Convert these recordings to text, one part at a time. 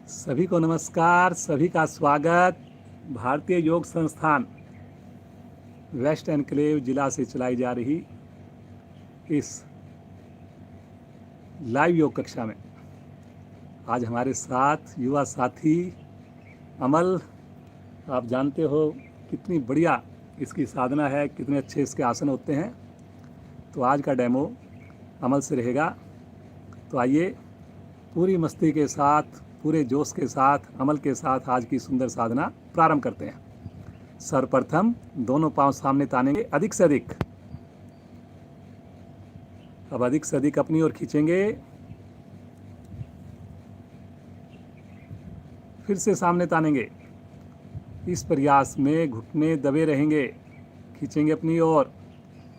सभी को नमस्कार, सभी का स्वागत। भारतीय योग संस्थान वेस्ट एनक्लेव जिला से चलाई जा रही इस लाइव योग कक्षा में आज हमारे साथ युवा साथी अमल। आप जानते हो कितनी बढ़िया इसकी साधना है, कितने अच्छे इसके आसन होते हैं। तो आज का डेमो अमल से रहेगा। तो आइए पूरी मस्ती के साथ, पूरे जोश के साथ, अमल के साथ आज की सुंदर साधना प्रारंभ करते हैं। सर्वप्रथम दोनों पांव सामने तानेंगे अधिक से अधिक। अब अधिक से अधिक अपनी ओर खींचेंगे, फिर से सामने तानेंगे। इस प्रयास में घुटने दबे रहेंगे, खींचेंगे अपनी ओर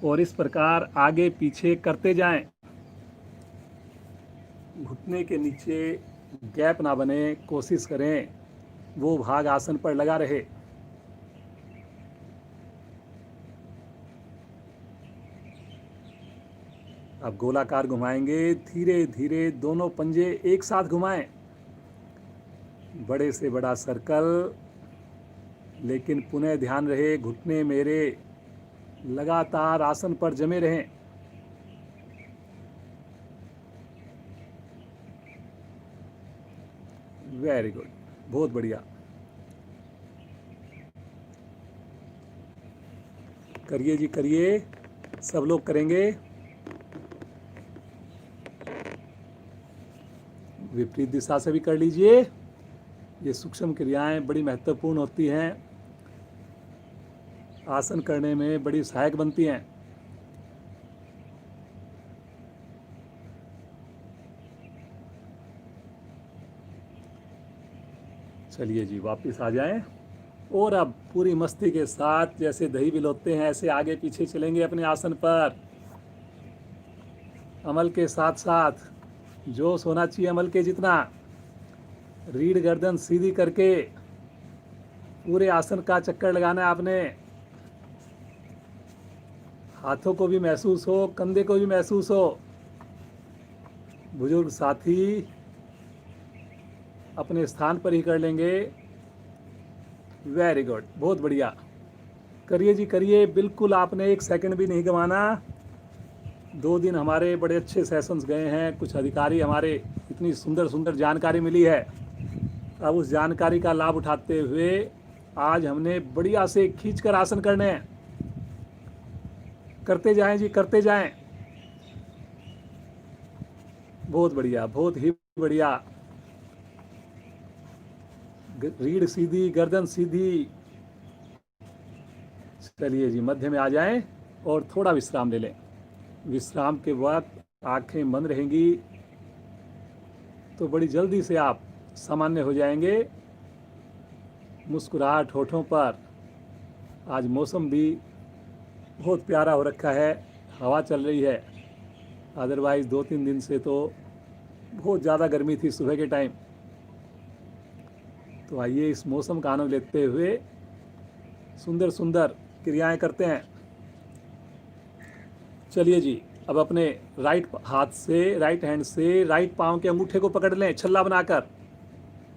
और इस प्रकार आगे पीछे करते जाएं। घुटने के नीचे गैप ना बने, कोशिश करें वो भाग आसन पर लगा रहे। अब गोलाकार घुमाएंगे, धीरे धीरे दोनों पंजे एक साथ घुमाएं। बड़े से बड़ा सर्कल, लेकिन पुनः ध्यान रहे घुटने मेरे लगातार आसन पर जमे रहें। वेरी गुड, बहुत बढ़िया। करिए जी, करिए, सब लोग करेंगे। विपरीत दिशा से भी कर लीजिए। ये सूक्ष्म क्रियाएं बड़ी महत्वपूर्ण होती हैं, आसन करने में बड़ी सहायक बनती हैं। चलिए जी, वापस आ जाएं और अब पूरी मस्ती के साथ जैसे दही बिलोते हैं ऐसे आगे पीछे चलेंगे अपने आसन पर। अमल के साथ साथ जोश होना चाहिए अमल के जितना। रीढ़ गर्दन सीधी करके पूरे आसन का चक्कर लगाना है आपने। हाथों को भी महसूस हो, कंधे को भी महसूस हो। बुजुर्ग साथी अपने स्थान पर ही कर लेंगे। वेरी गुड, बहुत बढ़िया। करिए जी, करिए, बिल्कुल आपने एक सेकंड भी नहीं गंवाना। 2 दिन हमारे बड़े अच्छे सेशंस गए हैं, कुछ अधिकारी हमारे इतनी सुंदर सुंदर जानकारी मिली है। अब उस जानकारी का लाभ उठाते हुए आज हमने बढ़िया से खींच कर आसन करने हैं। करते जाएं जी, करते जाएं। बहुत बढ़िया, बहुत ही बढ़िया। रीढ़ सीधी, गर्दन सीधी। चलिए जी, मध्य में आ जाएं और थोड़ा विश्राम ले लें। विश्राम के वक्त आंखें बंद रहेंगी तो बड़ी जल्दी से आप सामान्य हो जाएंगे। मुस्कुराहट होठों पर। आज मौसम भी बहुत प्यारा हो रखा है, हवा चल रही है। अदरवाइज 2-3 दिन से तो बहुत ज़्यादा गर्मी थी सुबह के टाइम। तो आइए इस मौसम का आनंद लेते हुए सुंदर सुंदर क्रियाएं करते हैं। चलिए जी, अब अपने राइट हैंड से राइट पाँव के अंगूठे को पकड़ लें छल्ला बनाकर।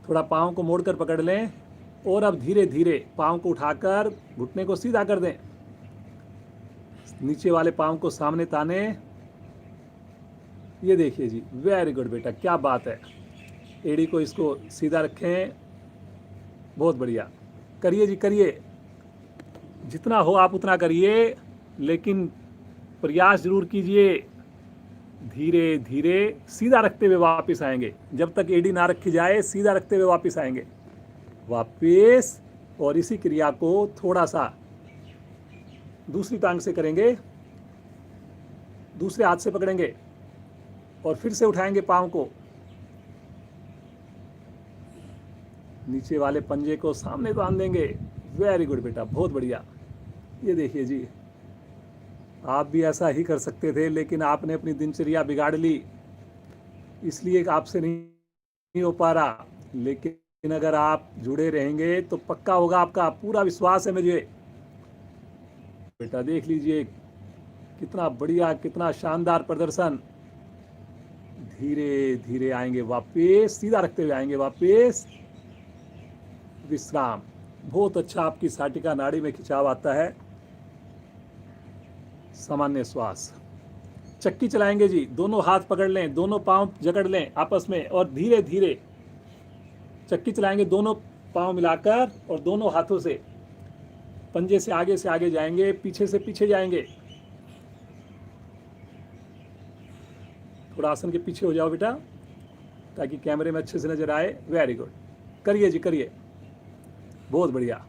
थोड़ा पाँव को मोड़कर पकड़ लें और अब धीरे धीरे पाँव को उठाकर घुटने को सीधा कर दें। नीचे वाले पाँव को सामने ताने। ये देखिए जी, वेरी गुड बेटा, क्या बात है। एड़ी को इसको सीधा रखें। बहुत बढ़िया। करिए जी, करिए, जितना हो आप उतना करिए, लेकिन प्रयास जरूर कीजिए। धीरे धीरे सीधा रखते हुए वापस आएंगे। जब तक एड़ी ना रखी जाए सीधा रखते हुए वापस आएंगे। वापस, और इसी क्रिया को थोड़ा सा दूसरी टांग से करेंगे। दूसरे हाथ से पकड़ेंगे और फिर से उठाएंगे पाँव को। नीचे वाले पंजे को सामने बांध देंगे। वेरी गुड बेटा, बहुत बढ़िया। ये देखिए जी, आप भी ऐसा ही कर सकते थे, लेकिन आपने अपनी दिनचर्या बिगाड़ ली, इसलिए आपसे नहीं हो पा रहा। लेकिन अगर आप जुड़े रहेंगे तो पक्का होगा, आपका पूरा विश्वास है मुझे। बेटा देख लीजिए कितना बढ़िया, कितना शानदार प्रदर्शन। धीरे धीरे आएंगे वापस, सीधा रखते हुए आएंगे वापस, विश्राम। बहुत अच्छा आपकी साटिका नाड़ी में खिंचाव आता है। सामान्य श्वास। चक्की चलाएंगे जी, दोनों हाथ पकड़ लें, दोनों पांव जकड़ लें आपस में और धीरे धीरे चक्की चलाएंगे, दोनों पांव मिलाकर और दोनों हाथों से पंजे से आगे जाएंगे, पीछे से पीछे जाएंगे। थोड़ा आसन के पीछे हो जाओ बेटा, ताकि कैमरे में अच्छे से नजर आए। वेरी गुड, करिए जी करिए, बहुत बढ़िया।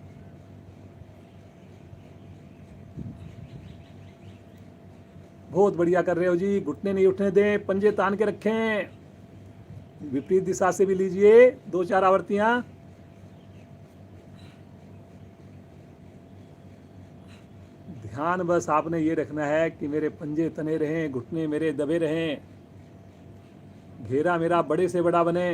बहुत बढ़िया कर रहे हो जी, घुटने नहीं उठने दें, पंजे तान के रखें। विपरीत दिशा से भी लीजिए 2-4 आवर्तियां। ध्यान बस आपने ये रखना है कि मेरे पंजे तने रहें, घुटने मेरे दबे रहें, घेरा मेरा बड़े से बड़ा बने।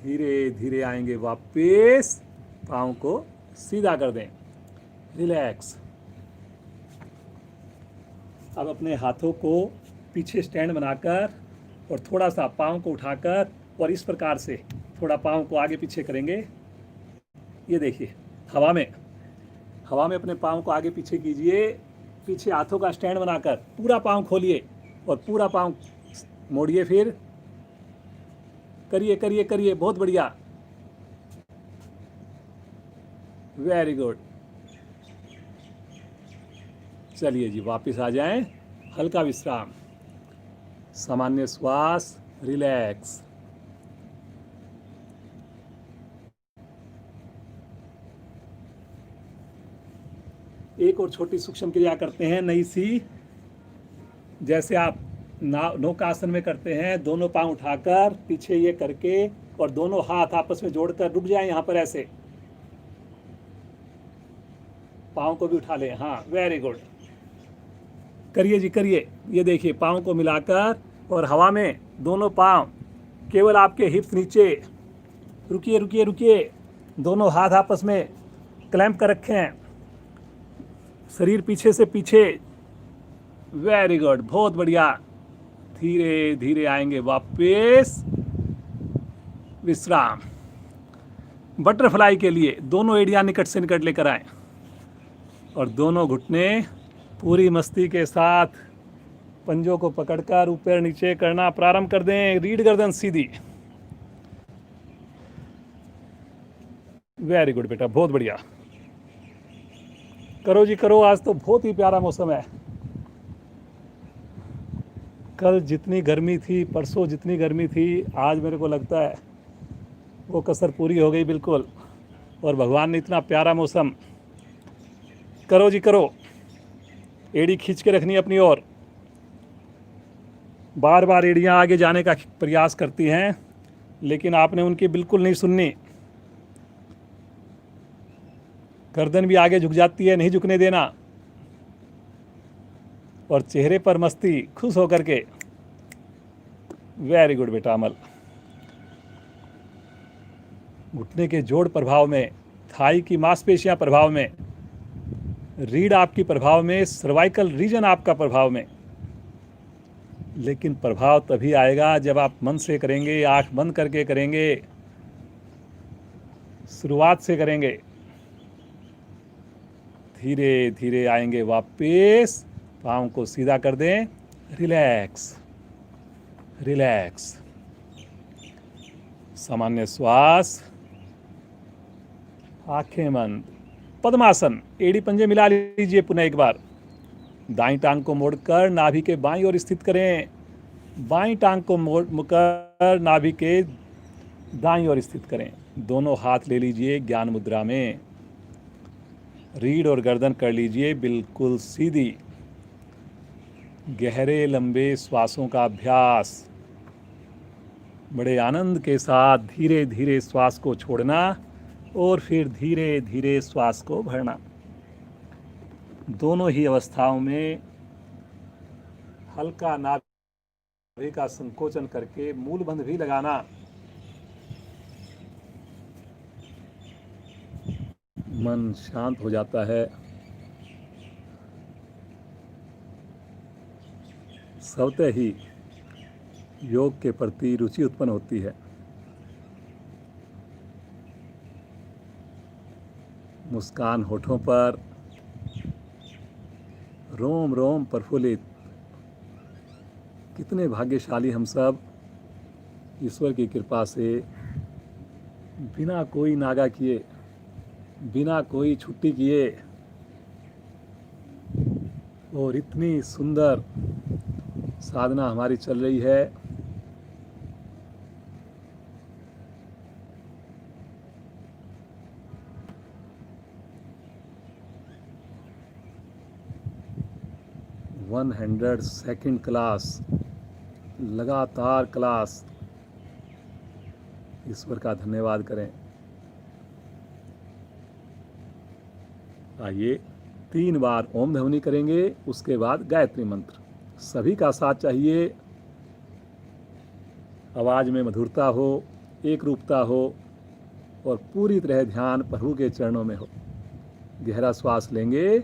धीरे धीरे आएंगे वापस, पाँव को सीधा कर दें, रिलैक्स। अब अपने हाथों को पीछे स्टैंड बनाकर और थोड़ा सा पाँव को उठाकर और इस प्रकार से थोड़ा पाँव को आगे पीछे करेंगे। ये देखिए, हवा में अपने पाँव को आगे पीछे कीजिए, पीछे हाथों का स्टैंड बनाकर पूरा पाँव खोलिए और पूरा पाँव मोड़िए, फिर करिए करिए करिए, बहुत बढ़िया, वेरी गुड। चलिए जी, वापस आ जाएं, हल्का विश्राम, सामान्य श्वास, रिलैक्स। एक और छोटी सूक्ष्म क्रिया करते हैं नई सी, जैसे आप नौकासन में करते हैं, दोनों पांव उठाकर पीछे ये करके और दोनों हाथ आपस में जोड़कर रुक जाएं यहां पर, ऐसे पांव को भी उठा लें। हाँ, वेरी गुड, करिए जी करिए। ये देखिए, पांव को मिलाकर और हवा में दोनों पांव केवल आपके हिप्स नीचे, रुकिए रुकिए रुकिए, दोनों हाथ आपस में क्लैंप कर रखे हैं, शरीर पीछे से पीछे, वेरी गुड, बहुत बढ़िया। धीरे धीरे आएंगे वापस, विश्राम। बटरफ्लाई के लिए दोनों एड़ियां निकट से निकट लेकर आए और दोनों घुटने पूरी मस्ती के साथ पंजों को पकड़कर ऊपर नीचे करना प्रारंभ कर दें, रीढ़ गर्दन सीधी। वेरी गुड बेटा, बहुत बढ़िया, करो जी करो। आज तो बहुत ही प्यारा मौसम है। कल जितनी गर्मी थी, परसों जितनी गर्मी थी, आज मेरे को लगता है वो कसर पूरी हो गई बिल्कुल। और भगवान ने इतना प्यारा मौसम, करो जी करो। एड़ी खींच के रखनी अपनी ओर, बार बार एड़ियां आगे जाने का प्रयास करती हैं, लेकिन आपने उनकी बिल्कुल नहीं सुननी। गर्दन भी आगे झुक जाती है, नहीं झुकने देना। और चेहरे पर मस्ती, खुश होकर के। वेरी गुड बेटा अमल। घुटने के जोड़ प्रभाव में, थाई की मांसपेशियां प्रभाव में, रीढ़ आपकी प्रभाव में, सर्वाइकल रीजन आपका प्रभाव में। लेकिन प्रभाव तभी आएगा जब आप मन से करेंगे, आंख बंद करके करेंगे, शुरुआत से करेंगे। धीरे धीरे आएंगे वापस, पाँव को सीधा कर दें, रिलैक्स रिलैक्स, सामान्य श्वास, आंखें बंद, पद्मासन। एड़ी पंजे मिला लीजिए पुनः एक बार। दाईं टांग को मोड़कर नाभि के बाईं ओर स्थित करें, बाईं टांग को मोड़कर नाभि के दाईं ओर स्थित करें। दोनों हाथ ले लीजिए ज्ञान मुद्रा में, रीढ़ और गर्दन कर लीजिए बिल्कुल सीधी। गहरे लंबे श्वासों का अभ्यास, बड़े आनंद के साथ धीरे धीरे श्वास को छोड़ना और फिर धीरे धीरे श्वास को भरना। दोनों ही अवस्थाओं में हल्का नाभि का संकोचन करके मूलबंध भी लगाना। मन शांत हो जाता है। स्वतः ही योग के प्रति रुचि उत्पन्न होती है। मुस्कान होठों पर, रोम रोम प्रफुल्लित। कितने भाग्यशाली हम सब, ईश्वर की कृपा से बिना कोई नागा किए, बिना कोई छुट्टी किए और इतनी सुंदर साधना हमारी चल रही है। वन 102nd क्लास, लगातार क्लास। ईश्वर का धन्यवाद करें। आइए 3 बार ओम ध्वनि करेंगे, उसके बाद गायत्री मंत्र। सभी का साथ चाहिए। आवाज में मधुरता हो, एक रूपता हो और पूरी तरह ध्यान प्रभु के चरणों में हो। गहरा श्वास लेंगे।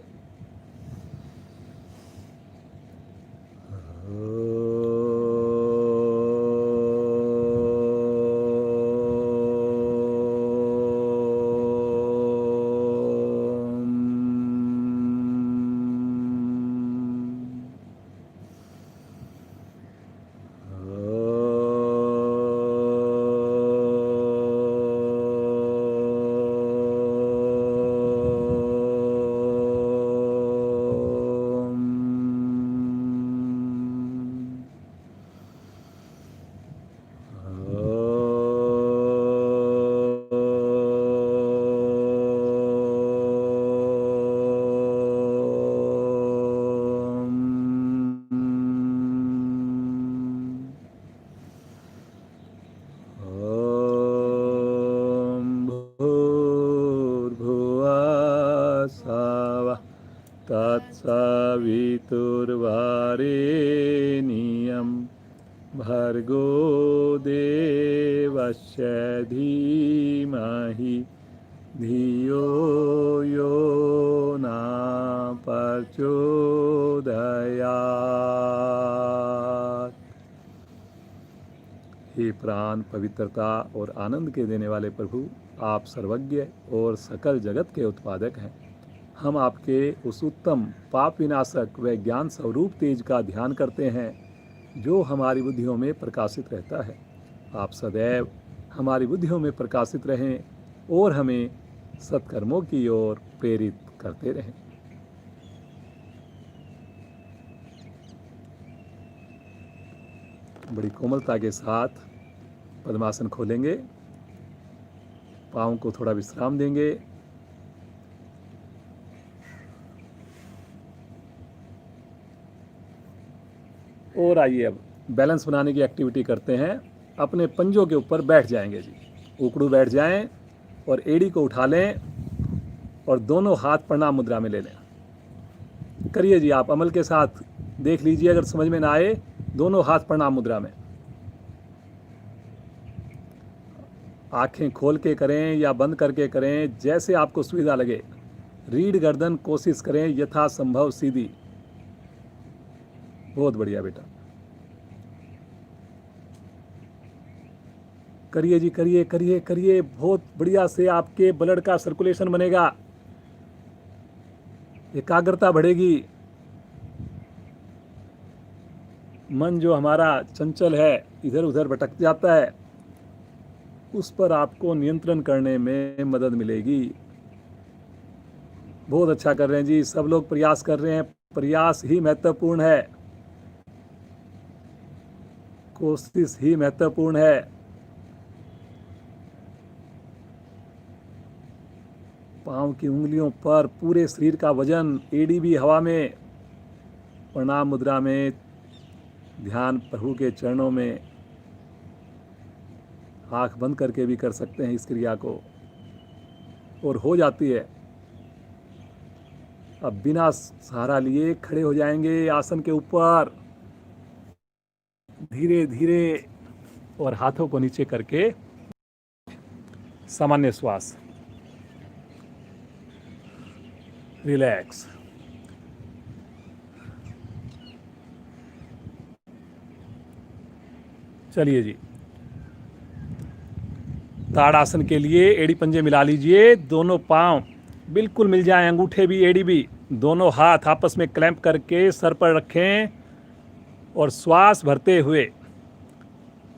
तत्सवितुर्वरेण्यं भर्गो देवस्य धीमहि धियो यो न प्रचोदयात्। हे प्राण, पवित्रता और आनंद के देने वाले प्रभु, आप सर्वज्ञ और सकल जगत के उत्पादक हैं। हम आपके उस उत्तम पाप विनाशक व ज्ञान स्वरूप तेज का ध्यान करते हैं जो हमारी बुद्धियों में प्रकाशित रहता है। आप सदैव हमारी बुद्धियों में प्रकाशित रहें और हमें सत्कर्मों की ओर प्रेरित करते रहें। बड़ी कोमलता के साथ पद्मासन खोलेंगे, पाँव को थोड़ा विश्राम देंगे। और आइए अब बैलेंस बनाने की एक्टिविटी करते हैं। अपने पंजों के ऊपर बैठ जाएंगे जी, उकड़ू बैठ जाएं और एड़ी को उठा लें और दोनों हाथ प्रणाम मुद्रा में ले लें। करिए जी, आप अमल के साथ देख लीजिए, अगर समझ में ना आए दोनों हाथ प्रणाम मुद्रा में। आंखें खोल के करें या बंद करके करें, जैसे आपको सुविधा लगे। रीढ़ गर्दन कोशिश करें यथासंभव सीधी। बहुत बढ़िया बेटा, करिए जी, करिए करिए करिए। बहुत बढ़िया से आपके ब्लड का सर्कुलेशन बनेगा, एकाग्रता बढ़ेगी। मन जो हमारा चंचल है, इधर उधर भटक जाता है, उस पर आपको नियंत्रण करने में मदद मिलेगी। बहुत अच्छा कर रहे हैं जी, सब लोग प्रयास कर रहे हैं। प्रयास ही महत्वपूर्ण है, कोशिश ही महत्वपूर्ण है। पांव की उंगलियों पर पूरे शरीर का वजन, एड़ी भी हवा में। प्रणाम मुद्रा में ध्यान प्रभु के चरणों में। आंख बंद करके भी कर सकते हैं इस क्रिया को, और हो जाती है। अब बिना सहारा लिए खड़े हो जाएंगे आसन के ऊपर, धीरे धीरे, और हाथों को नीचे करके सामान्य श्वास, रिलैक्स। चलिए जी, ताड़ासन के लिए एड़ी पंजे मिला लीजिए, दोनों पांव बिल्कुल मिल जाएं, अंगूठे भी एड़ी भी, दोनों हाथ आपस में क्लैंप करके सर पर रखें और श्वास भरते हुए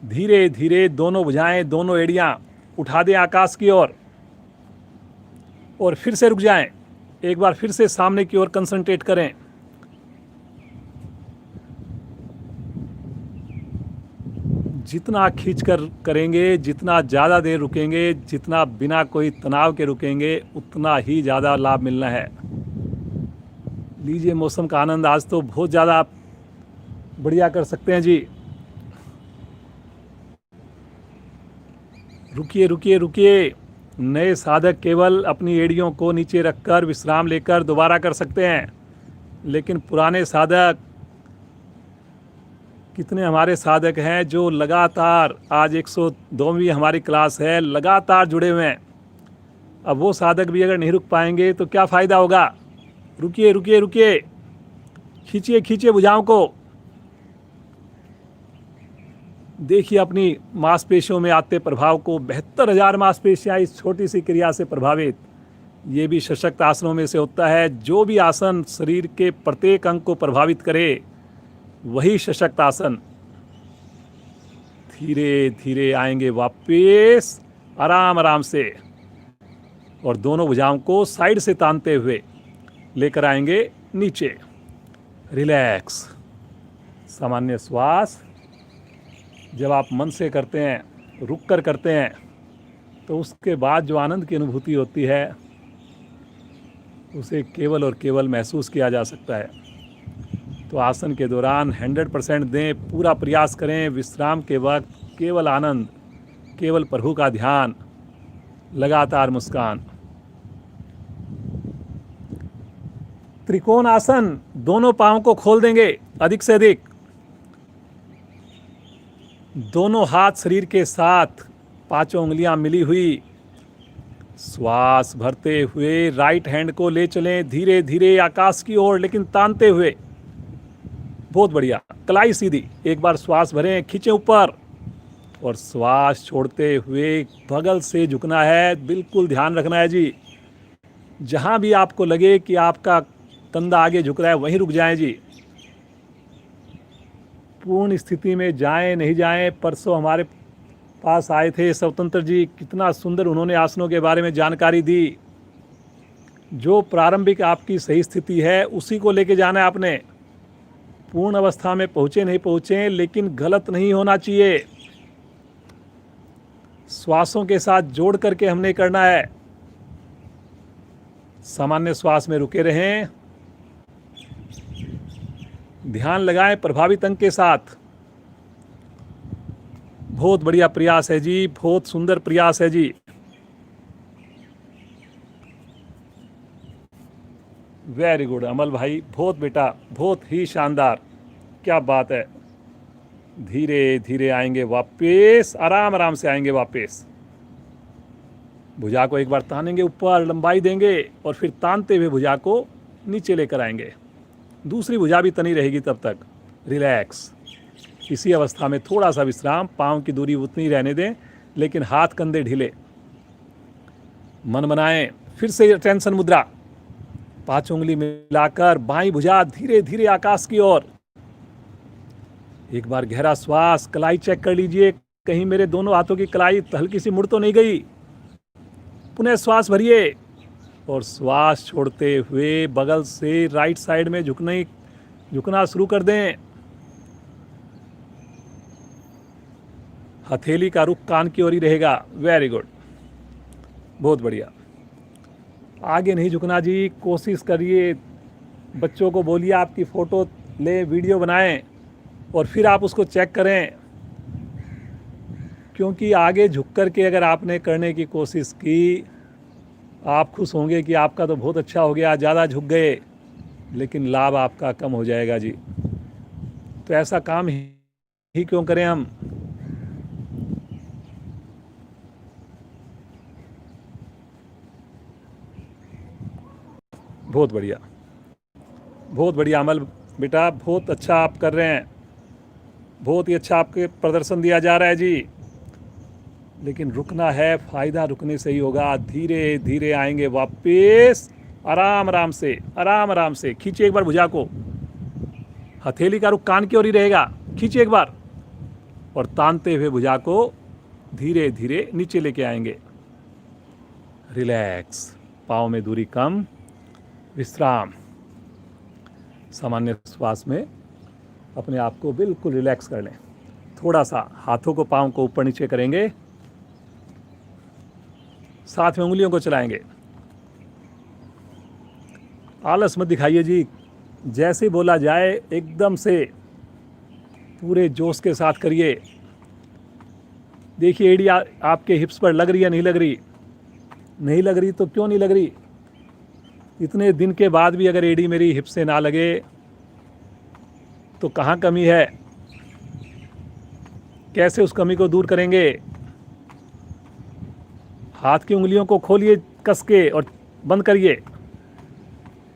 धीरे धीरे दोनों भुजाएं, दोनों एड़ियां उठा दें आकाश की ओर और फिर से रुक जाएं। एक बार फिर से सामने की ओर कंसंट्रेट करें। जितना खींचकर करेंगे, जितना ज़्यादा देर रुकेंगे, जितना बिना कोई तनाव के रुकेंगे, उतना ही ज़्यादा लाभ मिलना है। लीजिए मौसम का आनंद, आज तो बहुत ज़्यादा आप बढ़िया कर सकते हैं जी। रुकिए रुकिए रुकिए, नए साधक केवल अपनी एड़ियों को नीचे रखकर विश्राम लेकर दोबारा कर सकते हैं, लेकिन पुराने साधक, कितने हमारे साधक हैं जो लगातार, आज 102वीं हमारी क्लास है, लगातार जुड़े हुए हैं। अब वो साधक भी अगर नहीं रुक पाएंगे तो क्या फ़ायदा होगा। रुकिए रुकिए रुकिए, खींचिए खींचिए भुजाओं को। देखिए अपनी मांसपेशियों में आते प्रभाव को। 72,000 मांसपेशियाँ इस छोटी सी क्रिया से प्रभावित। ये भी सशक्त आसनों में से होता है। जो भी आसन शरीर के प्रत्येक अंग को प्रभावित करे वही सशक्त आसन। धीरे धीरे आएंगे वापस, आराम आराम से, और दोनों भुजाओं को साइड से तानते हुए लेकर आएंगे नीचे। रिलैक्स, सामान्य श्वास। जब आप मन से करते हैं, रुक कर करते हैं, तो उसके बाद जो आनंद की अनुभूति होती है उसे केवल और केवल महसूस किया जा सकता है। तो आसन के दौरान 100% दें, पूरा प्रयास करें। विश्राम के वक्त केवल आनंद, केवल प्रभु का ध्यान, लगातार मुस्कान। त्रिकोण आसन, दोनों पांवों को खोल देंगे अधिक से अधिक। दोनों हाथ शरीर के साथ, पांचों उंगलियां मिली हुई। श्वास भरते हुए राइट हैंड को ले चलें धीरे धीरे आकाश की ओर, लेकिन तानते हुए। बहुत बढ़िया, कलाई सीधी। एक बार श्वास भरें, खींचें ऊपर, और श्वास छोड़ते हुए बगल से झुकना है। बिल्कुल ध्यान रखना है जी। जहां भी आपको लगे कि आपका कंधा आगे झुक रहा है वहीं रुक जाएं जी। पूर्ण स्थिति में जाएं नहीं जाएं। परसों हमारे पास आए थे स्वतंत्र जी, कितना सुंदर उन्होंने आसनों के बारे में जानकारी दी। जो प्रारंभिक आपकी सही स्थिति है उसी को लेके जाना है आपने। पूर्ण अवस्था में पहुँचे नहीं पहुँचे, लेकिन गलत नहीं होना चाहिए। श्वासों के साथ जोड़ करके हमने करना है। सामान्य श्वास में रुके रहें, ध्यान लगाएं प्रभावित अंग के साथ। बहुत बढ़िया प्रयास है जी, बहुत सुंदर प्रयास है जी। वेरी गुड अमल भाई, बहुत बेटा, बहुत ही शानदार, क्या बात है। धीरे धीरे आएंगे वापस, आराम आराम से आएंगे वापस। भुजा को एक बार तानेंगे ऊपर, लंबाई देंगे, और फिर तानते हुए भुजा को नीचे लेकर आएंगे। दूसरी भुजा भी तनी रहेगी तब तक। रिलैक्स, इसी अवस्था में थोड़ा सा विश्राम, पाँव की दूरी उतनी रहने दें, लेकिन हाथ कंधे ढीले। मन बनाएं, फिर से टेंशन मुद्रा, पांच उंगली मिलाकर बाईं भुजा धीरे धीरे आकाश की ओर। एक बार गहरा श्वास, कलाई चेक कर लीजिए, कहीं मेरे दोनों हाथों की कलाई हल्की सी मुड़ तो नहीं गई। पुनः श्वास भरिए, और श्वास छोड़ते हुए बगल से राइट साइड में झुकना शुरू कर दें। हथेली का रुख कान की ओर ही रहेगा। वेरी गुड, बहुत बढ़िया। आगे नहीं झुकना जी, कोशिश करिए। बच्चों को बोलिए आपकी फ़ोटो ले, वीडियो बनाएं, और फिर आप उसको चेक करें। क्योंकि आगे झुक कर के अगर आपने करने की कोशिश की, आप खुश होंगे कि आपका तो बहुत अच्छा हो गया, ज़्यादा झुक गए, लेकिन लाभ आपका कम हो जाएगा जी। तो ऐसा काम ही क्यों करें हम। बहुत बढ़िया, बहुत बढ़िया अमल बेटा, बहुत अच्छा आप कर रहे हैं। बहुत ही अच्छा आपके प्रदर्शन दिया जा रहा है जी, लेकिन रुकना है, फायदा रुकने से ही होगा। धीरे धीरे आएंगे वापस, आराम आराम से, आराम आराम से। खींचिए एक बार भुजा को, हथेली का रुख कान की ओर ही रहेगा। खींचिए एक बार और तानते हुए भुजा को धीरे धीरे नीचे लेके आएंगे। रिलैक्स, पाँव में दूरी कम, विश्राम। सामान्य श्वास में अपने आप को बिल्कुल रिलैक्स कर लें। थोड़ा सा हाथों को, पाँव को ऊपर नीचे करेंगे, साथ में उंगलियों को चलाएंगे। आलस मत दिखाइए जी, जैसे बोला जाए एकदम से पूरे जोश के साथ करिए। देखिए एड़ी आपके हिप्स पर लग रही है, नहीं लग रही? नहीं लग रही तो क्यों नहीं लग रही? इतने दिन के बाद भी अगर एड़ी मेरी हिप से ना लगे तो कहाँ कमी है? कैसे उस कमी को दूर करेंगे? हाथ की उंगलियों को खोलिए कस के और बंद करिए।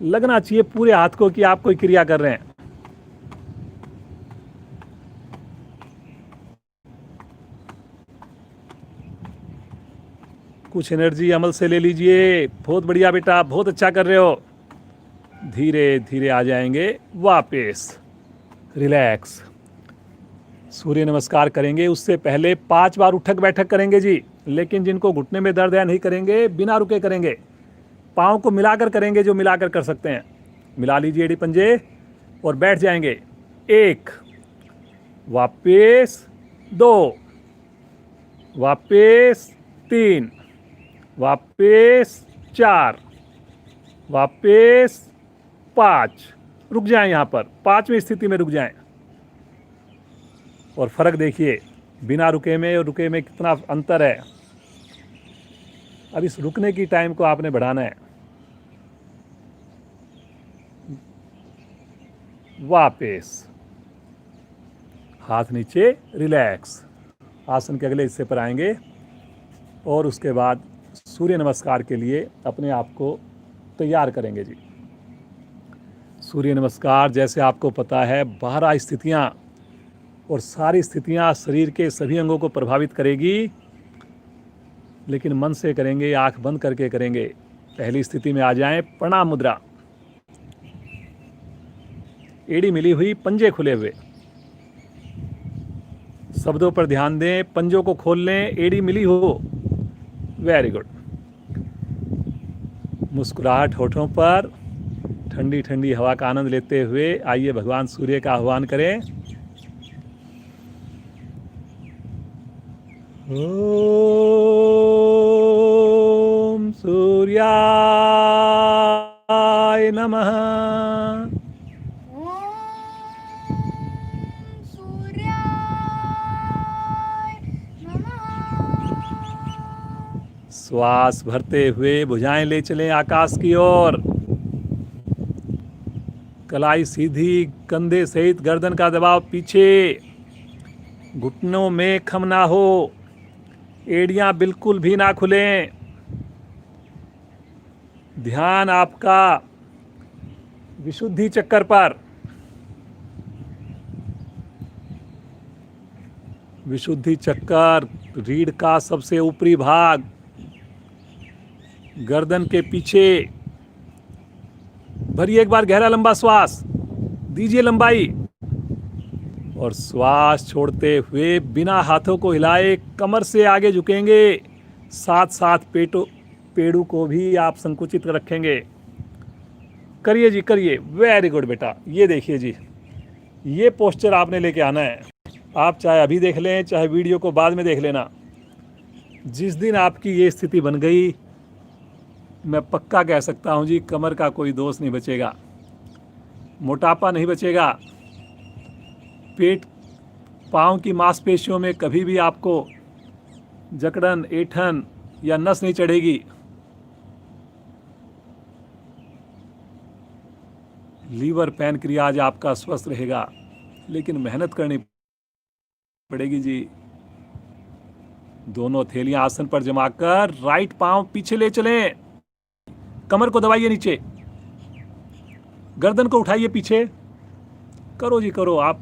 लगना चाहिए पूरे हाथ को कि आप कोई क्रिया कर रहे हैं। कुछ एनर्जी अमल से ले लीजिए। बहुत बढ़िया बेटा, बहुत अच्छा कर रहे हो। धीरे धीरे आ जाएंगे वापस, रिलैक्स। सूर्य नमस्कार करेंगे, उससे पहले 5 बार उठक बैठक करेंगे जी, लेकिन जिनको घुटने में दर्द है नहीं करेंगे, बिना रुके करेंगे। पाँव को मिलाकर करेंगे, जो मिलाकर कर सकते हैं। मिला लीजिए एड़ी पंजे और बैठ जाएंगे। 1, वापस 2, वापस 3, वापस 4, वापस 5। रुक जाएं, यहाँ पर 5वीं स्थिति में रुक जाएं और फर्क देखिए बिना रुके में और रुके में कितना अंतर है। अब इस रुकने की टाइम को आपने बढ़ाना है। वापस, हाथ नीचे, रिलैक्स। आसन के अगले हिस्से पर आएंगे और उसके बाद सूर्य नमस्कार के लिए अपने आप को तैयार करेंगे जी। सूर्य नमस्कार, जैसे आपको पता है, 12 स्थितियां और सारी स्थितियां शरीर के सभी अंगों को प्रभावित करेगी, लेकिन मन से करेंगे, आंख बंद करके करेंगे। पहली स्थिति में आ जाएं, प्रणाम मुद्रा। एड़ी मिली हुई, पंजे खुले हुए। शब्दों पर ध्यान दें, पंजों को खोल लें, एड़ी मिली हो। Very good. मुस्कुराहट होठों पर, ठंडी ठंडी हवा का आनंद लेते हुए आइए भगवान सूर्य का आह्वान करें। ओम सूर्याय नमः। श्वास भरते हुए भुजाएं ले चलें आकाश की ओर। कलाई सीधी, कंधे सहित गर्दन का दबाव पीछे, घुटनों में खम ना हो, एड़ियां बिल्कुल भी ना खुलें। ध्यान आपका विशुद्धि चक्कर पर। विशुद्धि चक्कर रीढ़ का सबसे ऊपरी भाग, गर्दन के पीछे। भरिए एक बार गहरा लंबा श्वास, दीजिए लंबाई और श्वास छोड़ते हुए बिना हाथों को हिलाए कमर से आगे झुकेंगे। साथ साथ पेड़ू को भी आप संकुचित रखेंगे। करिए जी, करिए। वेरी गुड बेटा। ये देखिए जी, ये पोस्चर आपने लेके आना है। आप चाहे अभी देख लें, चाहे वीडियो को बाद में देख लेना। जिस दिन आपकी ये स्थिति बन गई, मैं पक्का कह सकता हूँ जी, कमर का कोई दोष नहीं बचेगा, मोटापा नहीं बचेगा, पेट पाँव की मांसपेशियों में कभी भी आपको जकड़न, ऐंठन या नस नहीं चढ़ेगी। लीवर पैनक्रियाज आपका स्वस्थ रहेगा, लेकिन मेहनत करनी पड़ेगी जी। दोनों थैलियां आसन पर जमाकर राइट पांव पीछे ले चलें। कमर को दबाइए नीचे, गर्दन को उठाइए पीछे। करो जी, करो। आप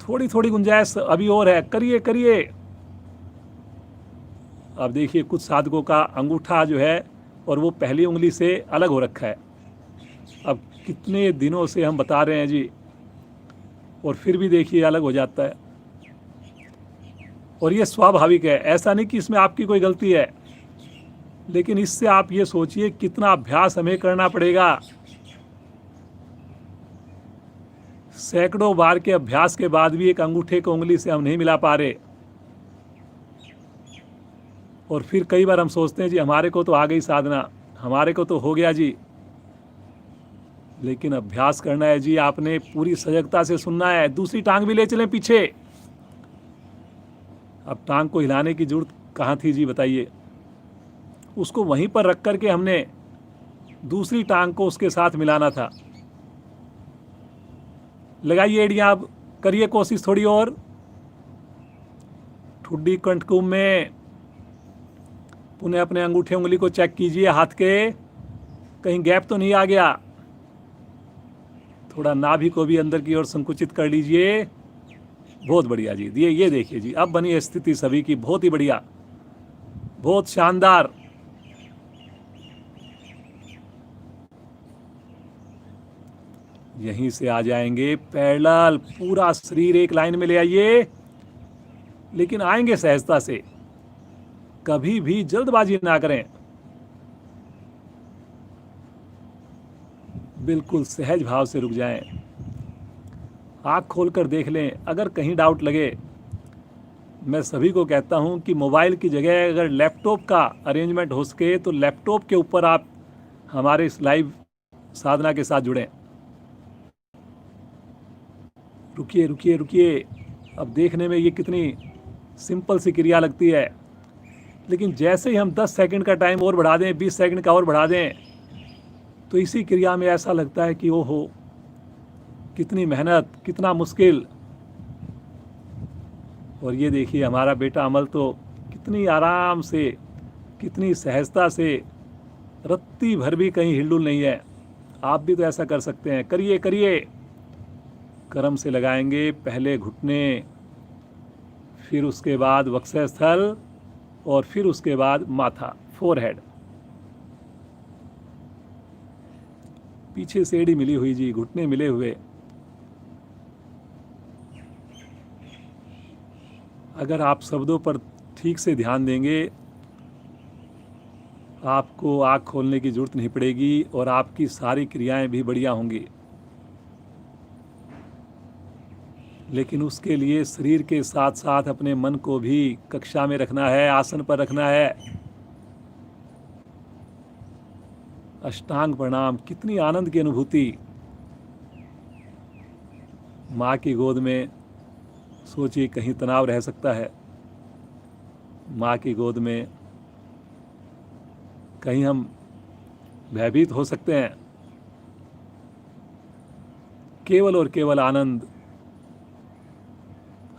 थोड़ी थोड़ी गुंजाइश अभी और है, करिए करिए। अब देखिए कुछ साधकों का अंगूठा जो है और वो पहली उंगली से अलग हो रखा है। अब कितने दिनों से हम बता रहे हैं जी, और फिर भी देखिए अलग हो जाता है। और ये स्वाभाविक है, ऐसा नहीं कि इसमें आपकी कोई गलती है, लेकिन इससे आप ये सोचिए कितना अभ्यास हमें करना पड़ेगा। सैकड़ों बार के अभ्यास के बाद भी एक अंगूठे को उंगली से हम नहीं मिला पा रहे। और फिर कई बार हम सोचते हैं जी हमारे को तो आ गई साधना, हमारे को तो हो गया जी। लेकिन अभ्यास करना है जी, आपने पूरी सजगता से सुनना है। दूसरी टांग भी ले चलें पीछे। अब टांग को हिलाने की जरूरत कहाँ थी जी, बताइए। उसको वहीं पर रख कर के हमने दूसरी टांग को उसके साथ मिलाना था। लगाइए एड़ियाँ, अब करिए कोशिश थोड़ी और। ठुड्डी कंठकुंभ में पुनः अपने अंगूठे उंगली को चेक कीजिए, हाथ के कहीं गैप तो नहीं आ गया। थोड़ा नाभि को भी अंदर की ओर संकुचित कर लीजिए। बहुत बढ़िया जी, ये देखिए जी, अब बनी स्थिति सभी की, बहुत ही बढ़िया, बहुत शानदार। यहीं से आ जाएंगे पैरेलल, पूरा शरीर एक लाइन में ले आइए, लेकिन आएंगे सहजता से, कभी भी जल्दबाजी ना करें। बिल्कुल सहज भाव से रुक जाएं, आँख खोलकर देख लें। अगर कहीं डाउट लगे, मैं सभी को कहता हूं कि मोबाइल की जगह अगर लैपटॉप का अरेंजमेंट हो सके तो लैपटॉप के ऊपर आप हमारे इस लाइव साधना के साथ जुड़ें। रुकिए रुकिए रुकिए, अब देखने में ये कितनी सिंपल सी क्रिया लगती है, लेकिन जैसे ही हम 10 सेकंड का टाइम और बढ़ा दें, 20 सेकंड का और बढ़ा दें, तो इसी क्रिया में ऐसा लगता है कि ओहो कितनी मेहनत, कितना मुश्किल। और ये देखिए हमारा बेटा अमल तो कितनी आराम से, कितनी सहजता से, रत्ती भर भी कहीं हिलडुल नहीं है। आप भी तो ऐसा कर सकते हैं, करिए करिए। क्रम से लगाएंगे, पहले घुटने, फिर उसके बाद वक्षस्थल, और फिर उसके बाद माथा, फोरहेड। पीछे से एड़ी मिली हुई जी, घुटने मिले हुए। अगर आप शब्दों पर ठीक से ध्यान देंगे, आपको आँख खोलने की जरूरत नहीं पड़ेगी और आपकी सारी क्रियाएं भी बढ़िया होंगी। लेकिन उसके लिए शरीर के साथ साथ अपने मन को भी कक्षा में रखना है, आसन पर रखना है। अष्टांग प्रणाम, कितनी आनंद की अनुभूति। माँ की गोद में सोचिए कहीं तनाव रह सकता है, माँ की गोद में कहीं हम भयभीत हो सकते हैं। केवल और केवल आनंद।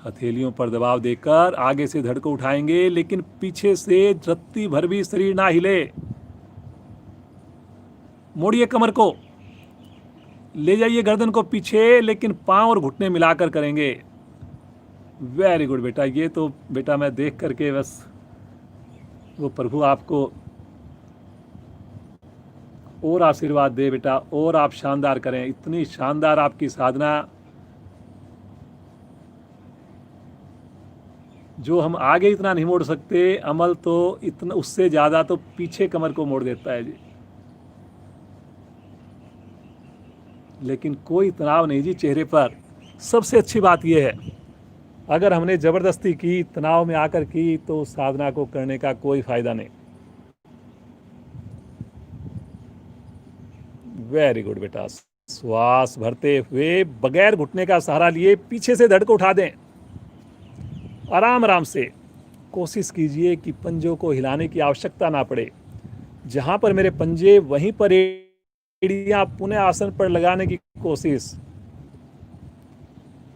हथेलियों पर दबाव देकर आगे से धड़ को उठाएंगे, लेकिन पीछे से रत्ती भर भी शरीर ना हिले। मोड़िए कमर को, ले जाइए गर्दन को पीछे, लेकिन पांव और घुटने मिलाकर करेंगे। वेरी गुड बेटा, ये तो बेटा मैं देख करके बस वो प्रभु आपको और आशीर्वाद दे बेटा, और आप शानदार करें। इतनी शानदार आपकी साधना, जो हम आगे इतना नहीं मोड़ सकते, अमल तो इतना, उससे ज़्यादा तो पीछे कमर को मोड़ देता है जी। लेकिन कोई तनाव नहीं जी चेहरे पर। सबसे अच्छी बात यह है, अगर हमने ज़बरदस्ती की, तनाव में आकर की, तो साधना को करने का कोई फायदा नहीं। वेरी गुड बेटा। श्वास भरते हुए बगैर घुटने का सहारा लिए पीछे से धड़ को उठा दें, आराम आराम से। कोशिश कीजिए कि पंजों को हिलाने की आवश्यकता ना पड़े। जहां पर मेरे पंजे, वहीं पर एड़ियां पुनः आसन पर लगाने की कोशिश।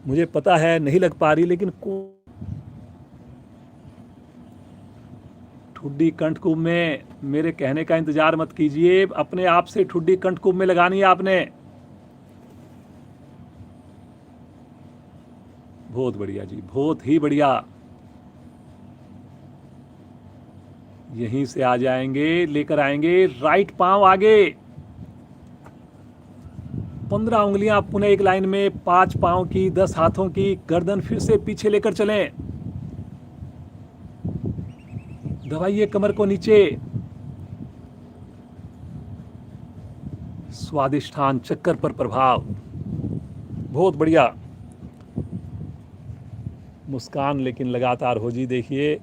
मुझे पता है नहीं लग पा रही, लेकिन ठुड्डी कंठकुंभ में मेरे कहने का इंतजार मत कीजिए, अपने आप से ठुड्डी कंठकुंभ में लगानी है आपने। बहुत बढ़िया जी, बहुत ही बढ़िया। यहीं से आ जाएंगे, लेकर आएंगे राइट पांव आगे, 15 उंगलियां पुनः एक लाइन में, 5 पांव की, 10 हाथों की, गर्दन फिर से पीछे लेकर चलें, दबाइए कमर को नीचे, स्वादिष्ठान चक्कर पर प्रभाव, बहुत बढ़िया। मुस्कान लेकिन लगातार हो जी। देखिए,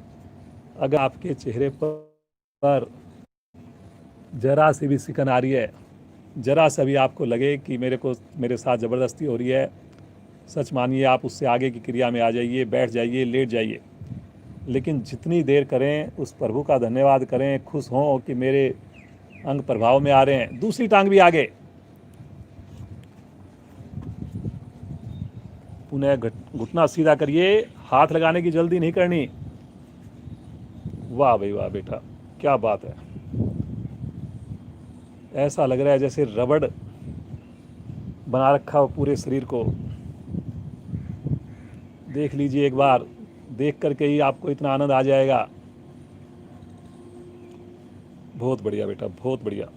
अगर आपके चेहरे पर जरा सी भी सिकन आ रही है, जरा सा भी आपको लगे कि मेरे साथ ज़बरदस्ती हो रही है, सच मानिए आप उससे आगे की क्रिया में आ जाइए, बैठ जाइए, लेट जाइए। लेकिन जितनी देर करें उस प्रभु का धन्यवाद करें, खुश हों कि मेरे अंग प्रभाव में आ रहे हैं। दूसरी टांग भी आगे, पुनः घुटना सीधा करिए, हाथ लगाने की जल्दी नहीं करनी। वाह भाई वाह बेटा, क्या बात है। ऐसा लग रहा है जैसे रबड़ बना रखा हो पूरे शरीर को। देख लीजिए एक बार, देख करके ही आपको इतना आनंद आ जाएगा। बहुत बढ़िया बेटा, बहुत बढ़िया।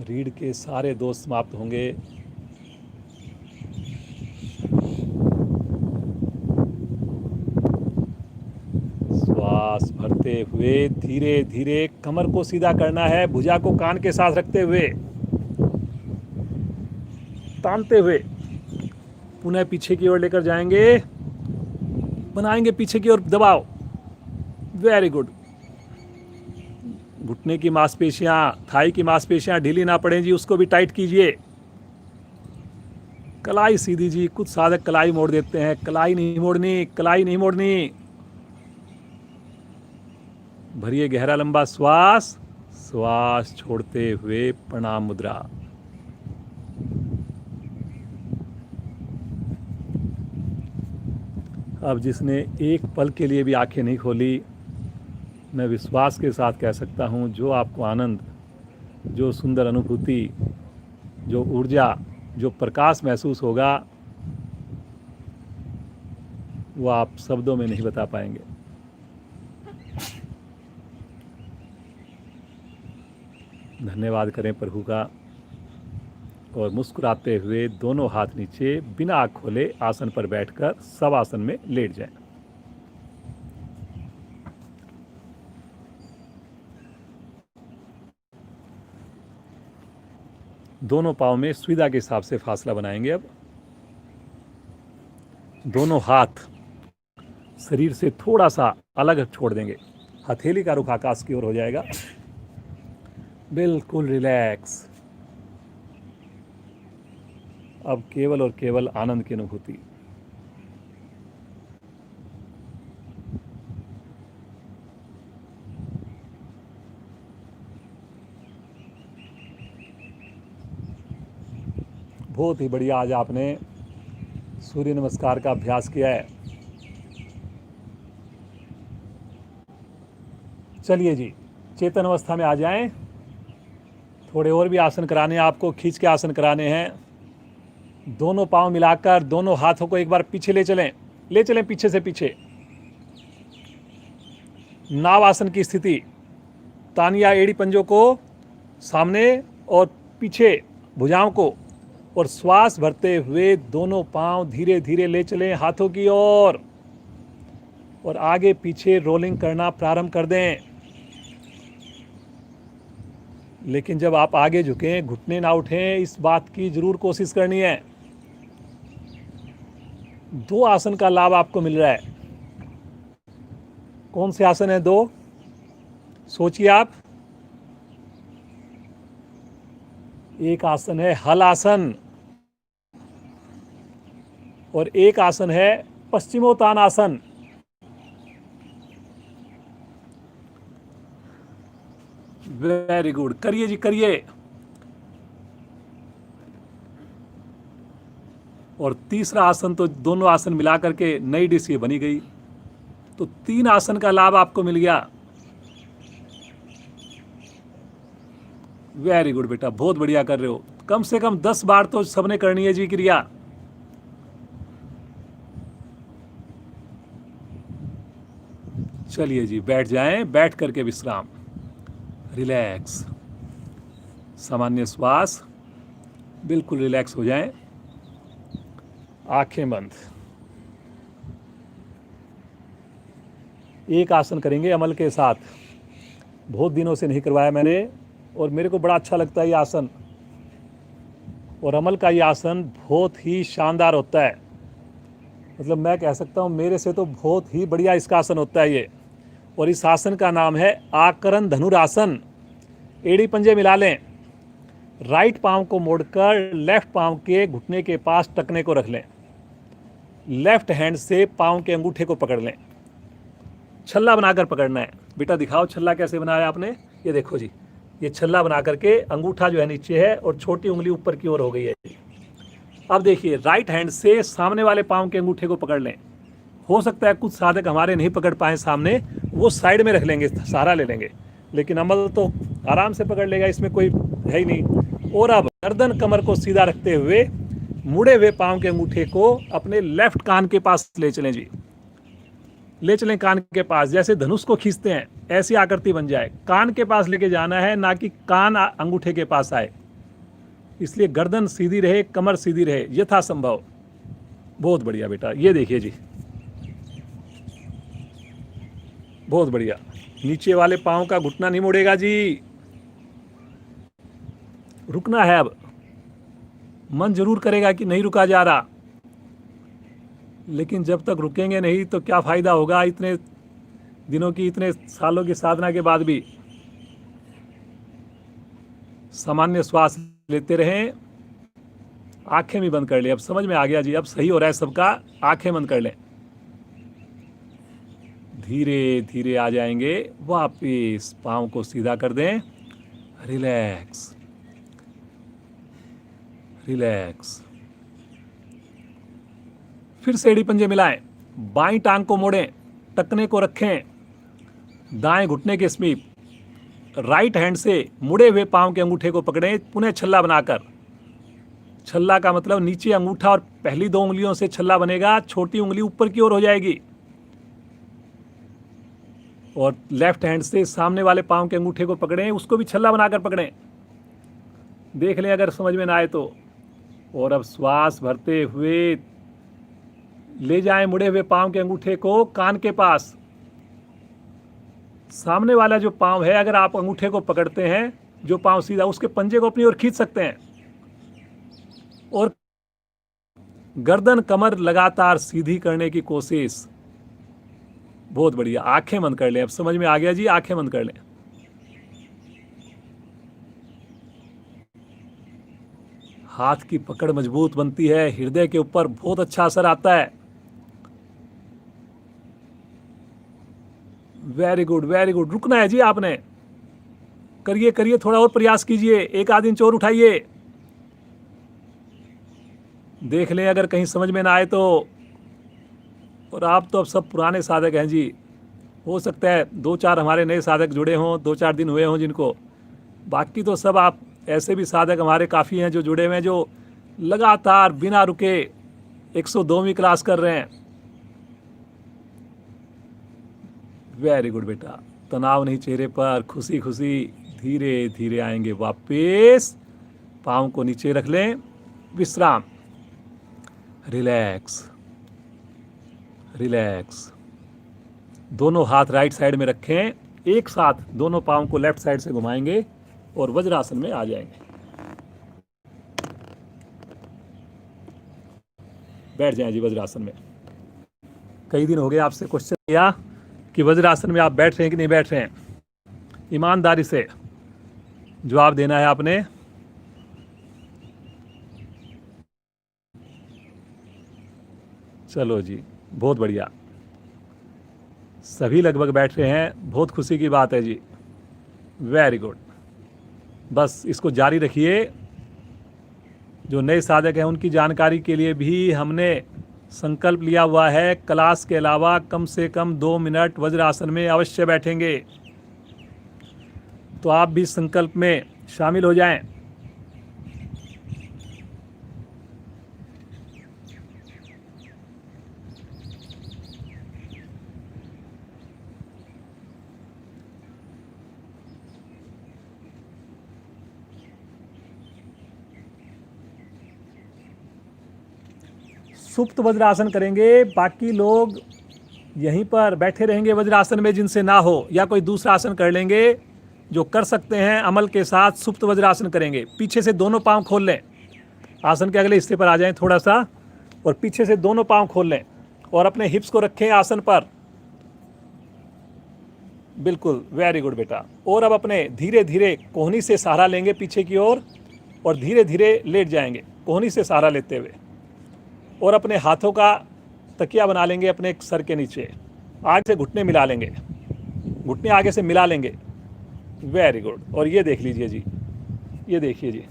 रीढ़ के सारे दोष समाप्त होंगे। श्वास भरते हुए धीरे धीरे कमर को सीधा करना है, भुजा को कान के साथ रखते हुए, तानते हुए पुनः पीछे की ओर लेकर जाएंगे, बनाएंगे पीछे की ओर दबाव। Very good. घुटने की मांसपेशियां, थाई की मांसपेशियां ढीली ना पड़े जी, उसको भी टाइट कीजिए। कलाई सीधी जी, कुछ साधक कलाई मोड़ देते हैं, कलाई नहीं मोड़नी, कलाई नहीं मोड़नी। भरिए गहरा लंबा श्वास, श्वास छोड़ते हुए प्रणाम मुद्रा। अब जिसने एक पल के लिए भी आंखें नहीं खोली, मैं विश्वास के साथ कह सकता हूँ, जो आपको आनंद, जो सुंदर अनुभूति, जो ऊर्जा, जो प्रकाश महसूस होगा, वो आप शब्दों में नहीं बता पाएंगे। धन्यवाद करें प्रभु का, और मुस्कुराते हुए दोनों हाथ नीचे, बिना आँख खोले आसन पर बैठकर शवासन में लेट जाएं। दोनों पाँव में सुविधा के हिसाब से फासला बनाएंगे। अब दोनों हाथ शरीर से थोड़ा सा अलग छोड़ देंगे, हथेली का रुख आकाश की ओर हो जाएगा। बिल्कुल रिलैक्स। अब केवल और केवल आनंद की अनुभूति। बहुत ही बढ़िया। आज आपने सूर्य नमस्कार का अभ्यास किया है। चलिए जी, चेतन अवस्था में आ जाएं। थोड़े और भी आसन कराने हैं आपको, खींच के आसन कराने हैं। दोनों पांव मिलाकर दोनों हाथों को एक बार पीछे ले चलें पीछे से पीछे। नाव आसन की स्थिति, तानिया एड़ी पंजों को सामने और पीछे भुजाओं को, और श्वास भरते हुए दोनों पांव धीरे धीरे ले चलें हाथों की ओर, और आगे पीछे रोलिंग करना प्रारंभ कर दें। लेकिन जब आप आगे झुकें, घुटने ना उठें, इस बात की जरूर कोशिश करनी है। 2 आसन का लाभ आपको मिल रहा है। कौन से आसन है 2? सोचिए आप। एक आसन है हल आसन, और एक आसन है पश्चिमोत्तान आसन। वेरी गुड, करिए जी करिए। और तीसरा आसन तो दोनों आसन मिला करके नई डिश ये बनी गई। तो 3 आसन का लाभ आपको मिल गया। वेरी गुड बेटा, बहुत बढ़िया कर रहे हो। कम से कम 10 बार तो सबने करनी है जी क्रिया। चलिए जी, बैठ जाएं, बैठ करके विश्राम, रिलैक्स, सामान्य श्वास, बिल्कुल रिलैक्स हो जाएं, आंखें बंद। एक आसन करेंगे अमल के साथ, बहुत दिनों से नहीं करवाया मैंने और मेरे को बड़ा अच्छा लगता है ये आसन। और अमल का ये आसन बहुत ही शानदार होता है, मतलब मैं कह सकता हूँ मेरे से तो बहुत ही बढ़िया इसका आसन होता है ये। और इस आसन का नाम है आकरण धनुरासन। एड़ी पंजे मिला लें, राइट पांव को मोड़कर लेफ्ट पांव के घुटने के पास टखने को रख लें, लेफ्ट हैंड से पांव के अंगूठे को पकड़ लें, छल्ला बनाकर पकड़ना है। बेटा दिखाओ छल्ला कैसे बनाया आपने, ये देखो जी, ये छल्ला बना करके अंगूठा जो है नीचे है और छोटी उंगली ऊपर की ओर हो गई है। अब देखिए राइट हैंड से सामने वाले पांव के अंगूठे को पकड़ लें। हो सकता है कुछ साधक हमारे नहीं पकड़ पाए सामने, वो साइड में रख लेंगे, सहारा ले लेंगे, लेकिन अमल तो आराम से पकड़ लेगा, इसमें कोई है ही नहीं। और अब गर्दन कमर को सीधा रखते हुए मुड़े हुए पांव के अंगूठे को अपने लेफ्ट कान के पास ले चलें जी, ले चलें कान के पास, जैसे धनुष को खींचते हैं ऐसी आकृति बन जाए। कान के पास लेके जाना है, ना कि कान अंगूठे के पास आए, इसलिए गर्दन सीधी रहे, कमर सीधी रहे यथासंभव। बहुत बढ़िया बेटा, ये देखिए जी, बहुत बढ़िया। नीचे वाले पांव का घुटना नहीं मुड़ेगा जी, रुकना है। अब मन जरूर करेगा कि नहीं रुका जा रहा, लेकिन जब तक रुकेंगे नहीं तो क्या फायदा होगा इतने दिनों की, इतने सालों की साधना के बाद भी। सामान्य श्वास लेते रहें, आंखें भी बंद कर लें। अब समझ में आ गया जी, अब सही हो रहा है सबका, आंखें बंद कर लें। धीरे धीरे आ जाएंगे वापिस, पाँव को सीधा कर दें, रिलैक्स रिलैक्स। फिर से एड़ी पंजे मिलाएं, बाईं टांग को मोड़ें, टखने को रखें, दाएं घुटने के समीप, राइट हैंड से मुड़े हुए पांव के अंगूठे को पकड़ें, पुनः छल्ला बनाकर। छल्ला का मतलब नीचे अंगूठा और पहली 2 उंगलियों से छल्ला बनेगा, छोटी उंगली ऊपर की ओर हो जाएगी। और लेफ्ट हैंड से सामने वाले पांव के अंगूठे को पकड़ें, उसको भी छल्ला बनाकर पकड़ें। देख लें अगर समझ में ना आए तो। और अब श्वास भरते हुए ले जाएं मुड़े हुए पांव के अंगूठे को कान के पास। सामने वाला जो पांव है, अगर आप अंगूठे को पकड़ते हैं, जो पांव सीधा, उसके पंजे को अपनी ओर खींच सकते हैं। और गर्दन कमर लगातार सीधी करने की कोशिश। बहुत बढ़िया, आंखें बंद कर लें। अब समझ में आ गया जी, आंखें बंद कर लें। हाथ की पकड़ मजबूत बनती है, हृदय के ऊपर बहुत अच्छा असर आता है। Very good very good. रुकना है जी आपने, करिए करिए, थोड़ा और प्रयास कीजिए, एक आध इंच और उठाइए। देख लें अगर कहीं समझ में ना आए तो। और आप तो अब सब पुराने साधक हैं जी, हो सकता है 2-4 हमारे नए साधक जुड़े हों, 2-4 दिन हुए हों जिनको, बाकी तो सब आप ऐसे भी साधक हमारे काफ़ी हैं जो जुड़े हुए हैं, जो लगातार बिना रुके 102वीं क्लास कर रहे हैं। वेरी गुड बेटा, तनाव नहीं चेहरे पर, खुशी खुशी धीरे धीरे आएंगे वापस। पाँव को नीचे रख लें, विश्राम, रिलैक्स रिलैक्स। दोनों हाथ राइट साइड में रखें, एक साथ दोनों पाँव को लेफ्ट साइड से घुमाएंगे और वज्रासन में आ जाएंगे। बैठ जाएं जी वज्रासन में। कई दिन हो गए आपसे क्वेश्चन किया कि वज्रासन में आप बैठ रहे हैं कि नहीं बैठ रहे हैं। ईमानदारी से जवाब देना है आपने। चलो जी, बहुत बढ़िया, सभी लगभग बैठ रहे हैं, बहुत खुशी की बात है जी। वेरी गुड, बस इसको जारी रखिए। जो नए साधक हैं उनकी जानकारी के लिए भी हमने संकल्प लिया हुआ है, क्लास के अलावा कम से कम 2 मिनट वज्रासन में अवश्य बैठेंगे। तो आप भी संकल्प में शामिल हो जाएं। सुप्त वज्रासन करेंगे, बाकी लोग यहीं पर बैठे रहेंगे वज्रासन में जिनसे ना हो, या कोई दूसरा आसन कर लेंगे। जो कर सकते हैं अमल के साथ सुप्त वज्रासन करेंगे। पीछे से दोनों पांव खोल लें, आसन के अगले हिस्से पर आ जाएं थोड़ा सा, और पीछे से दोनों पांव खोल लें और अपने हिप्स को रखें आसन पर। बिल्कुल, वेरी गुड बेटा। और अब अपने धीरे धीरे कोहनी से सहारा लेंगे पीछे की ओर, और धीरे धीरे लेट जाएंगे कोहनी से सहारा लेते हुए, और अपने हाथों का तकिया बना लेंगे अपने सर के नीचे। आगे से घुटने मिला लेंगे, घुटने आगे से मिला लेंगे। Very good. और ये देख लीजिए जी, ये देखिए जी,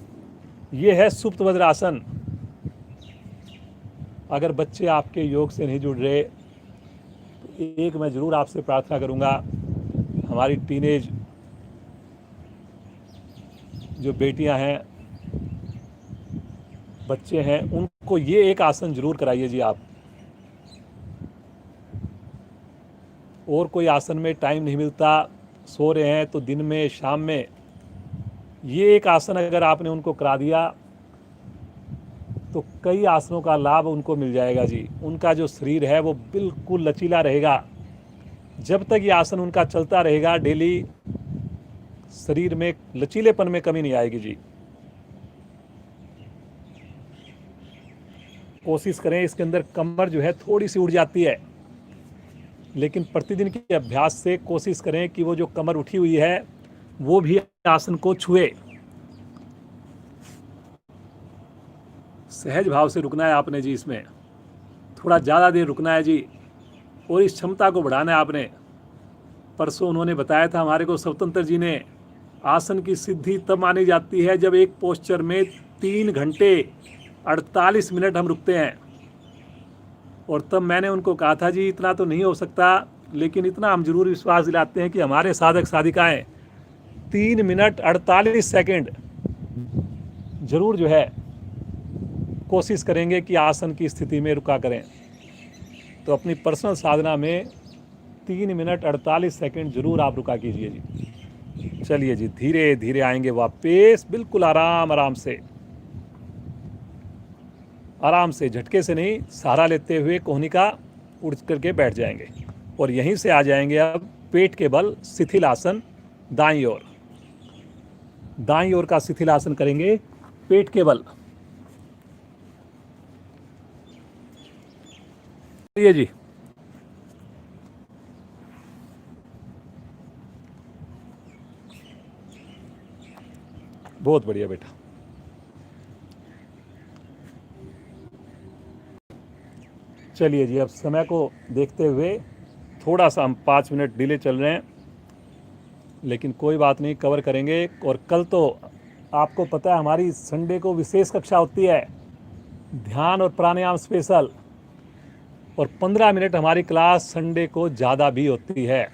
ये है सुप्त वज्रासन। अगर बच्चे आपके योग से नहीं जुड़ रहे तो एक मैं ज़रूर आपसे प्रार्थना करूंगा, हमारी टीनेज जो बेटियां हैं, बच्चे हैं, उनको ये एक आसन जरूर कराइए जी आप। और कोई आसन में टाइम नहीं मिलता, सो रहे हैं, तो दिन में शाम में ये एक आसन अगर आपने उनको करा दिया तो कई आसनों का लाभ उनको मिल जाएगा जी। उनका जो शरीर है वो बिल्कुल लचीला रहेगा। जब तक ये आसन उनका चलता रहेगा डेली, शरीर में लचीलेपन में कमी नहीं आएगी जी। कोशिश करें, इसके अंदर कमर जो है थोड़ी सी उठ जाती है, लेकिन प्रतिदिन के अभ्यास से कोशिश करें कि वो जो कमर उठी हुई है वो भी आसन को छुए। सहज भाव से रुकना है आपने जी, इसमें थोड़ा ज़्यादा देर रुकना है जी, और इस क्षमता को बढ़ाना है आपने। परसों उन्होंने बताया था हमारे को, स्वतंत्र जी ने, आसन की सिद्धि तब मानी जाती है जब एक पोस्चर में 3 घंटे 48 मिनट हम रुकते हैं। और तब मैंने उनको कहा था जी इतना तो नहीं हो सकता, लेकिन इतना हम जरूर विश्वास दिलाते हैं कि हमारे साधक साधिकाएं 3 मिनट 48 सेकंड जरूर जो है कोशिश करेंगे कि आसन की स्थिति में रुका करें। तो अपनी पर्सनल साधना में 3 मिनट 48 सेकंड जरूर आप रुका कीजिए जी। चलिए जी, धीरे धीरे आएंगे वापस, बिल्कुल आराम आराम से, आराम से, झटके से नहीं, सहारा लेते हुए कोहनी का उड़ करके बैठ जाएंगे। और यहीं से आ जाएंगे अब पेट के बल शिथिल आसन, दाईं ओर, दाईं ओर का शिथिल आसन करेंगे पेट के बल। ये जी, बहुत बढ़िया बेटा। चलिए जी, अब समय को देखते हुए थोड़ा सा हम 5 मिनट डिले चल रहे हैं, लेकिन कोई बात नहीं, कवर करेंगे। और कल तो आपको पता है हमारी संडे को विशेष कक्षा होती है, ध्यान और प्राणायाम स्पेशल, और 15 मिनट हमारी क्लास संडे को ज़्यादा भी होती है।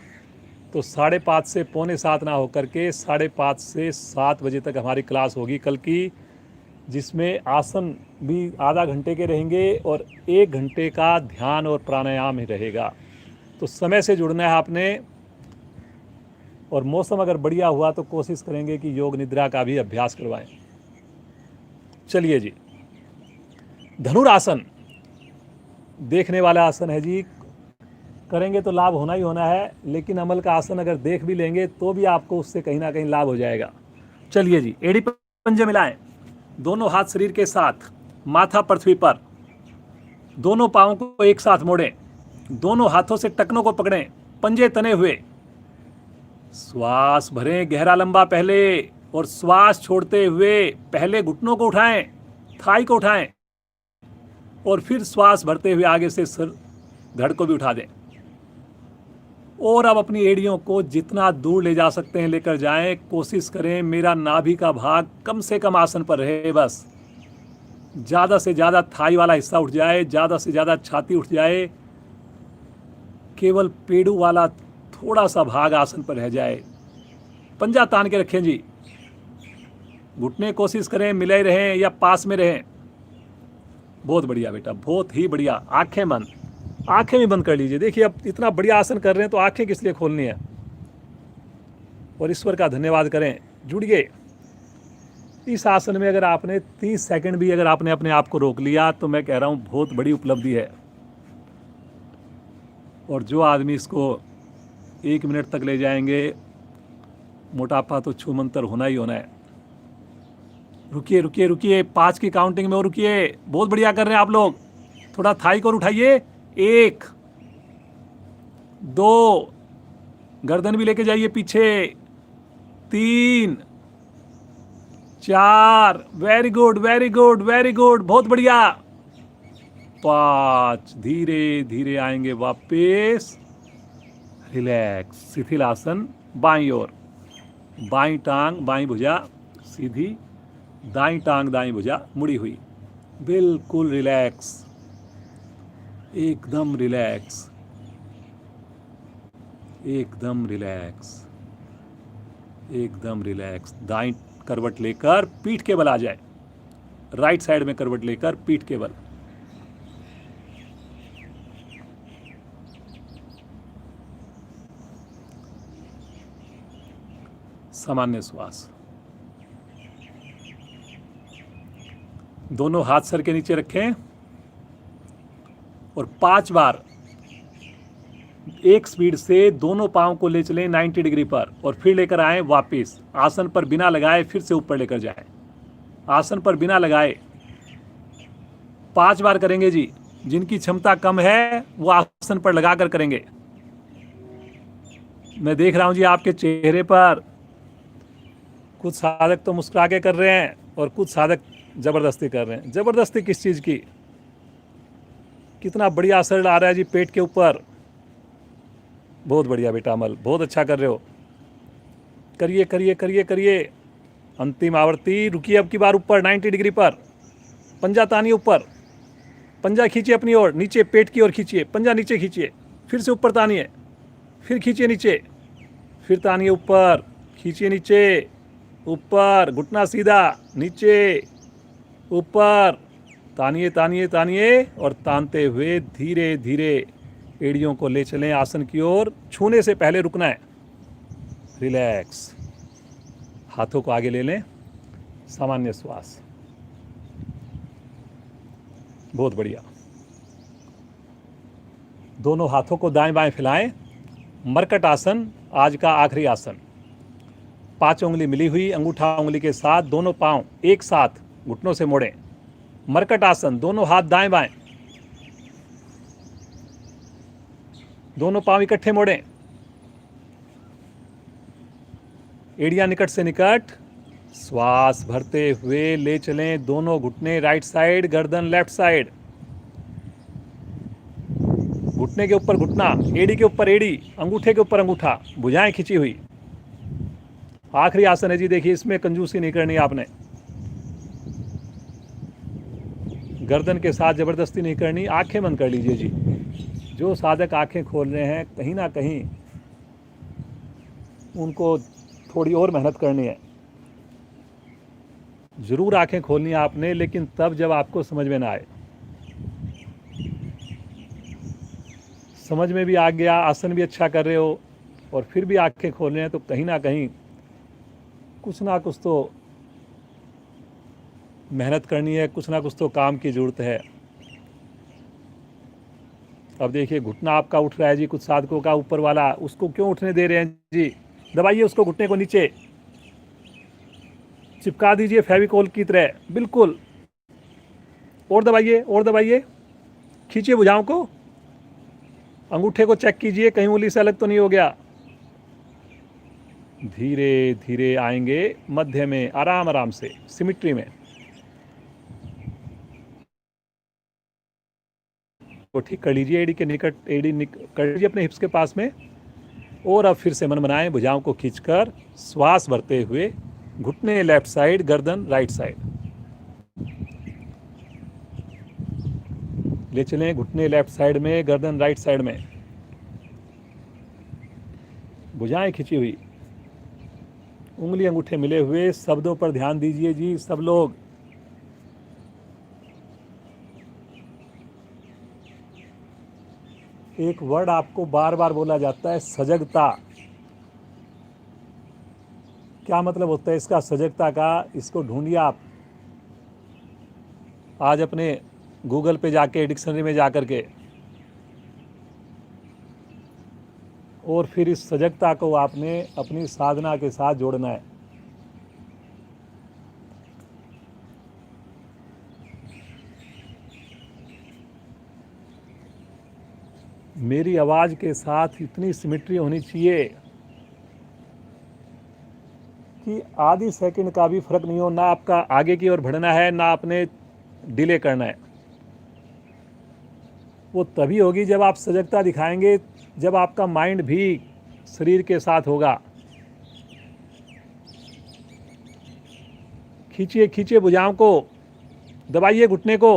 तो 5:30 से 6:45 ना होकर के 5:30 से 7 बजे तक हमारी क्लास होगी कल की, जिसमें आसन भी आधा घंटे के रहेंगे और 1 घंटे का ध्यान और प्राणायाम ही रहेगा। तो समय से जुड़ना है आपने। और मौसम अगर बढ़िया हुआ तो कोशिश करेंगे कि योग निद्रा का भी अभ्यास करवाएं। चलिए जी, धनुरासन देखने वाला आसन है जी, करेंगे तो लाभ होना ही होना है, लेकिन अमल का आसन अगर देख भी लेंगे तो भी आपको उससे कहीं ना कहीं लाभ हो जाएगा। चलिए जी, एड़ी पंजे मिलाएं, दोनों हाथ शरीर के साथ, माथा पृथ्वी पर, दोनों पांवों को एक साथ मोड़ें, दोनों हाथों से टखनों को पकड़ें, पंजे तने हुए। श्वास भरें गहरा लंबा पहले, और श्वास छोड़ते हुए पहले घुटनों को उठाएं, थाई को उठाएं, और फिर श्वास भरते हुए आगे से सिर धड़ को भी उठा दें। और अब अपनी एड़ियों को जितना दूर ले जा सकते हैं लेकर जाएं। कोशिश करें मेरा नाभि का भाग कम से कम आसन पर रहे, बस ज़्यादा से ज़्यादा थाई वाला हिस्सा उठ जाए, ज़्यादा से ज़्यादा छाती उठ जाए, केवल पेड़ू वाला थोड़ा सा भाग आसन पर रह जाए। पंजा तान के रखें जी, घुटने कोशिश करें मिले रहें या पास में रहें। बहुत बढ़िया बेटा, बहुत ही बढ़िया। आंखें बंद, आंखें भी बंद कर लीजिए। देखिए अब इतना बढ़िया आसन कर रहे हैं तो आंखें किस लिए खोलनी है। और ईश्वर का धन्यवाद करें, जुड़िए इस आसन में। अगर आपने 30 सेकंड भी अगर आपने अपने आप को रोक लिया तो मैं कह रहा हूँ बहुत बड़ी उपलब्धि है। और जो आदमी इसको 1 मिनट तक ले जाएंगे, मोटापा तो छूमंतर होना ही होना है। रुकिए रुकिए रुकिए, 5 की काउंटिंग में और रुकिए। बहुत बढ़िया कर रहे हैं आप लोग। थोड़ा थाई को और उठाइए। 1 2, गर्दन भी लेके जाइए पीछे। 3 4, very good very good very good, बहुत बढ़िया। 5, धीरे धीरे आएंगे वापस। रिलैक्स, शिथिल आसन। बाईं ओर, बाईं टांग बाईं भुजा सीधी, दाईं टांग दाईं भुजा मुड़ी हुई। बिल्कुल रिलैक्स, एकदम रिलैक्स, एकदम रिलैक्स, एकदम रिलैक्स। दाईं करवट लेकर पीठ के बल आ जाए। राइट साइड में करवट लेकर पीठ के बल। सामान्य श्वास। दोनों हाथ सर के नीचे रखें और 5 बार एक स्पीड से दोनों पांव को ले चलें 90 डिग्री पर और फिर लेकर आए वापस। आसन पर बिना लगाए फिर से ऊपर लेकर जाएं। आसन पर बिना लगाए 5 बार करेंगे जी। जिनकी क्षमता कम है वो आसन पर लगाकर करेंगे। मैं देख रहा हूं जी आपके चेहरे पर, कुछ साधक तो मुस्कुरा के कर रहे हैं और कुछ साधक जबरदस्ती कर रहे हैं। जबरदस्ती किस चीज की? कितना बढ़िया असर आ रहा है जी पेट के ऊपर। बहुत बढ़िया बेटा अमल, बहुत अच्छा कर रहे हो। करिए करिए करिए करिए। अंतिम आवृत्ति। रुकिए अब की बार ऊपर 90 डिग्री पर। पंजा तानिए ऊपर, पंजा खींचिए अपनी ओर, नीचे पेट की ओर खींचिए। पंजा नीचे खींचिए, फिर से ऊपर तानिए, फिर खींचिए नीचे, फिर तानिए ऊपर, खींचिए नीचे, ऊपर, घुटना सीधा, नीचे, ऊपर, तानिए तानिए तानिए और तानते हुए धीरे धीरे एड़ियों को ले चलें आसन की ओर। छूने से पहले रुकना है। रिलैक्स, हाथों को आगे ले लें। सामान्य श्वास। बहुत बढ़िया। दोनों हाथों को दाएं बाएं फैलाएं। मरकट आसन, आज का आखिरी आसन। 5 उंगली मिली हुई, अंगूठा उंगली के साथ दोनों पांव एक साथ घुटनों से मोड़ें। मरकट आसन, दोनों हाथ दाएं बाएं, दोनों पांव इकट्ठे मोड़ें। एड़ियां निकट से निकट। श्वास भरते हुए ले चलें दोनों घुटने राइट साइड, गर्दन लेफ्ट साइड। घुटने के ऊपर घुटना, एड़ी के ऊपर एड़ी, अंगूठे के ऊपर अंगूठा, भुजाएं खिंची हुई। आखिरी आसन है जी। देखिए इसमें कंजूसी नहीं करनी आपने। गर्दन के साथ जबरदस्ती नहीं करनी। आंखें बंद कर लीजिए जी। जो साधक आंखें खोल रहे हैं कहीं ना कहीं उनको थोड़ी और मेहनत करनी है। जरूर आंखें खोलनी है आपने, लेकिन तब जब आपको समझ में ना आए। समझ में भी आ गया, आसन भी अच्छा कर रहे हो और फिर भी आंखें खोल रहे हैं तो कहीं ना कहीं कुछ ना कुछ तो मेहनत करनी है, कुछ ना कुछ तो काम की ज़रूरत है। अब देखिए घुटना आपका उठ रहा है जी, कुछ साधकों का ऊपर वाला, उसको क्यों उठने दे रहे हैं जी? दबाइए उसको, घुटने को नीचे चिपका दीजिए फेविकोल की तरह, बिल्कुल। और दबाइए और दबाइए, खींचिए भुजाओं को, अंगूठे को चेक कीजिए कहीं उंगली से अलग तो नहीं हो गया। धीरे धीरे आएंगे मध्य में, आराम आराम से, सिमिट्री में। तो ठीक कर लीजिए, एड़ी के निकट, कर लीजिए अपने हिप्स के पास में। और अब फिर से मन बनाएं, भुजाओं को खींचकर श्वास भरते हुए, घुटने लेफ्ट साइड, गर्दन राइट साइड ले चलें। घुटने लेफ्ट साइड में, गर्दन राइट साइड में, भुजाएं खींची हुई। उंगली अंगूठे मिले हुए शब्दों पर ध्यान दीजिए जी सब लोग। एक वर्ड आपको बार बार बोला जाता है, सजगता। क्या मतलब होता है इसका, सजगता का? इसको ढूंढिए आप आज अपने गूगल पे जाके, डिक्शनरी में जा कर के, और फिर इस सजगता को आपने अपनी साधना के साथ जोड़ना है। मेरी आवाज़ के साथ इतनी सिमेट्री होनी चाहिए कि आधी सेकंड का भी फर्क नहीं हो, ना आपका आगे की ओर बढ़ना है ना आपने डिले करना है। वो तभी होगी जब आप सजगता दिखाएंगे, जब आपका माइंड भी शरीर के साथ होगा। खींचिए खींचिए भुजाओं को, दबाइए घुटने को,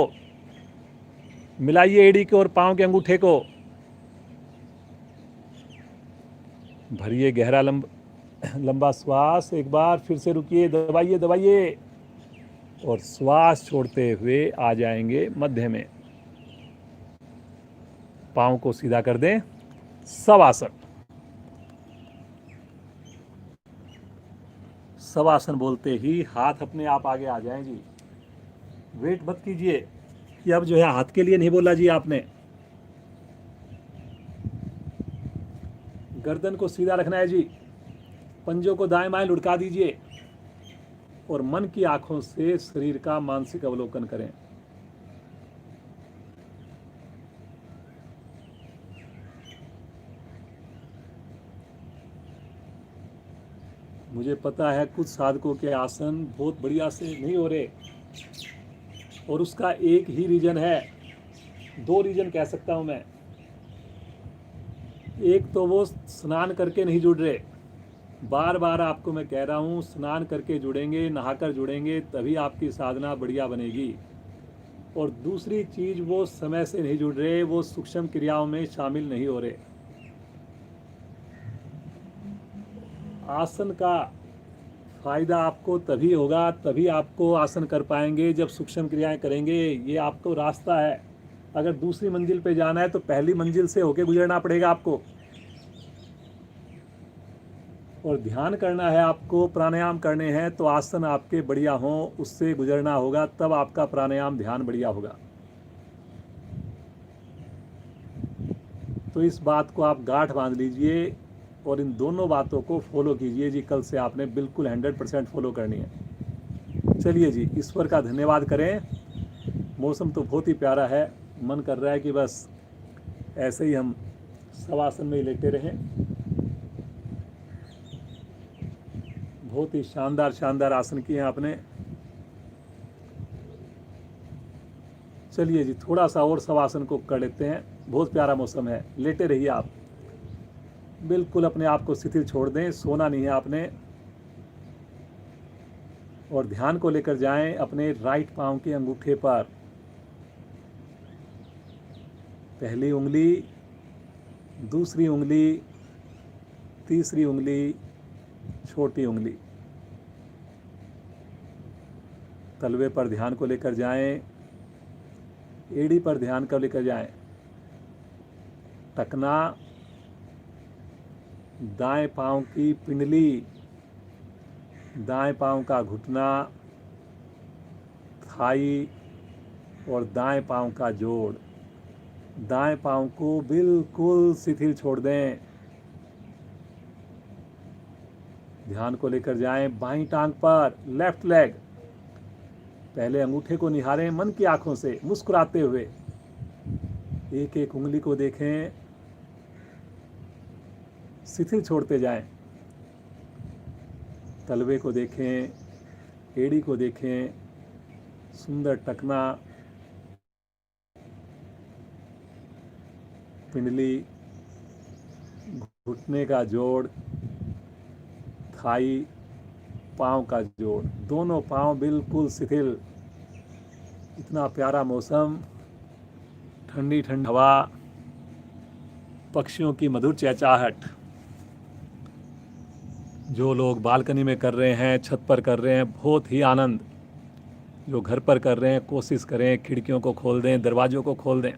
मिलाइए एड़ी के और पाँव के अंगूठे को, भरिए गहरा लंबा श्वास। एक बार फिर से रुकिए, दबाइए दबाइए, और श्वास छोड़ते हुए आ जाएंगे मध्य में। पाँव को सीधा कर दें, शवासन। शवासन बोलते ही हाथ अपने आप आगे आ जाएं जी। वेट मत कीजिए कि अब जो है हाथ के लिए नहीं बोला जी आपने। गर्दन को सीधा रखना है जी, पंजों को दाएं बाएं लुढ़का दीजिए, और मन की आंखों से शरीर का मानसिक अवलोकन करें। मुझे पता है कुछ साधकों के आसन बहुत बढ़िया से नहीं हो रहे, और उसका एक ही रीजन है, दो रीजन कह सकता हूं मैं। एक तो वो स्नान करके नहीं जुड़ रहे। बार बार आपको मैं कह रहा हूँ, स्नान करके जुड़ेंगे, नहाकर जुड़ेंगे, तभी आपकी साधना बढ़िया बनेगी। और दूसरी चीज़, वो समय से नहीं जुड़ रहे, वो सूक्ष्म क्रियाओं में शामिल नहीं हो रहे। आसन का फायदा आपको तभी होगा, तभी आपको आसन कर पाएंगे जब सूक्ष्म क्रियाएं करेंगे। ये आपको रास्ता है। अगर दूसरी मंजिल पे जाना है तो पहली मंजिल से होके गुजरना पड़ेगा आपको, और ध्यान करना है आपको, प्राणायाम करने हैं तो आसन आपके बढ़िया हों, उससे गुजरना होगा, तब आपका प्राणायाम ध्यान बढ़िया होगा। तो इस बात को आप गांठ बांध लीजिए और इन दोनों बातों को फॉलो कीजिए जी। कल से आपने बिल्कुल 100% फॉलो करनी है। चलिए जी, ईश्वर का धन्यवाद करें। मौसम तो बहुत ही प्यारा है, मन कर रहा है कि बस ऐसे ही हम शवासन में ही लेटे रहें। बहुत ही शानदार शानदार आसन किए हैं आपने। चलिए जी, थोड़ा सा और शवासन को कर लेते हैं। बहुत प्यारा मौसम है, लेटे रहिए आप, बिल्कुल अपने आप को शिथिल छोड़ दें, सोना नहीं है आपने। और ध्यान को लेकर जाएं अपने राइट पांव के अंगूठे पर। पहली उंगली, दूसरी उंगली, तीसरी उंगली, छोटी उंगली। तलवे पर ध्यान को लेकर जाएं, एड़ी पर ध्यान को लेकर जाएं। टकना, दाएं पांव की पिंडली, दाएं पांव का घुटना, थाई और दाएं पांव का जोड़। दाएं पांव को बिल्कुल शिथिल छोड़ दें। ध्यान को लेकर जाएं बाईं टांग पर, लेफ्ट लेग। पहले अंगूठे को निहारें मन की आंखों से, मुस्कुराते हुए। एक एक उंगली को देखें, शिथिल छोड़ते जाएं। तलवे को देखें, एड़ी को देखें, सुंदर टकना, पिंडली, घुटने का जोड़, थाई, पाँव का जोड़। दोनों पाँव बिल्कुल शिथिल। इतना प्यारा मौसम, ठंडी ठंडी हवा, पक्षियों की मधुर चहचहाहट। जो लोग बालकनी में कर रहे हैं, छत पर कर रहे हैं, बहुत ही आनंद। जो घर पर कर रहे हैं, कोशिश करें खिड़कियों को खोल दें, दरवाज़ों को खोल दें।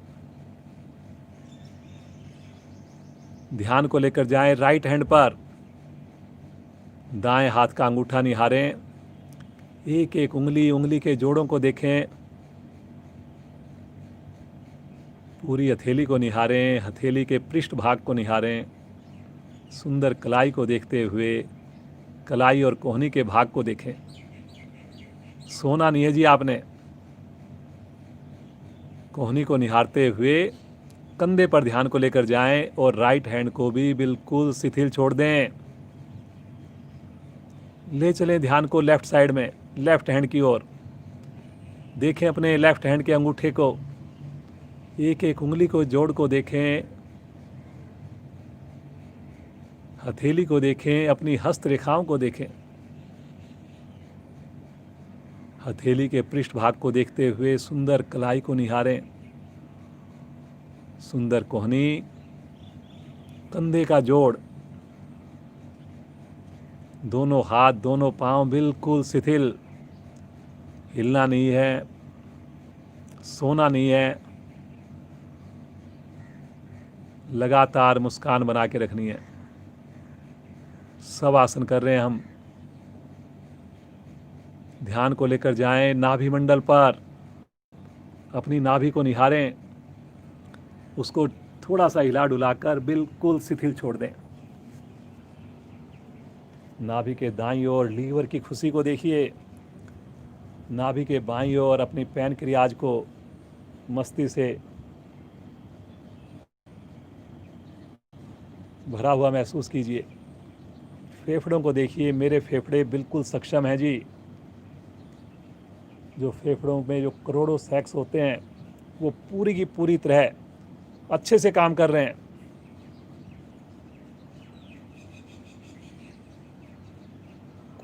ध्यान को लेकर जाएं राइट हैंड पर, दाएं हाथ का अंगूठा निहारें, एक एक उंगली उंगली के जोड़ों को देखें, पूरी हथेली को निहारें, हथेली के पृष्ठ भाग को निहारें, सुंदर कलाई को देखते हुए कलाई और कोहनी के भाग को देखें। सोना नहीं है जी आपने। कोहनी को निहारते हुए कंधे पर ध्यान को लेकर जाएं और राइट हैंड को भी बिल्कुल शिथिल छोड़ दें। ले चलें ध्यान को लेफ्ट साइड में, लेफ्ट हैंड की ओर। देखें अपने लेफ्ट हैंड के अंगूठे को, एक एक उंगली को जोड़ को देखें, हथेली को देखें, अपनी हस्त रेखाओं को देखें। हथेली के पृष्ठ भाग को देखते हुए सुंदर कलाई को निहारें, सुंदर कोहनी, कंधे का जोड़, दोनों हाथ दोनों पांव बिल्कुल शिथिल, हिलना नहीं है, सोना नहीं है, लगातार मुस्कान बना के रखनी है। सब आसन कर रहे हैं हम। ध्यान को लेकर जाएं नाभि मंडल पर, अपनी नाभि को निहारें, उसको थोड़ा सा हिला डुलाकर बिल्कुल शिथिल छोड़ दें। नाभि के दाईं ओर लीवर की खुशी को देखिए, नाभि के बाईं ओर अपनी पैनक्रियाज को मस्ती से भरा हुआ महसूस कीजिए। फेफड़ों को देखिए, मेरे फेफड़े बिल्कुल सक्षम हैं जी। जो फेफड़ों में जो करोड़ों सैक्स होते हैं वो पूरी की पूरी तरह अच्छे से काम कर रहे हैं।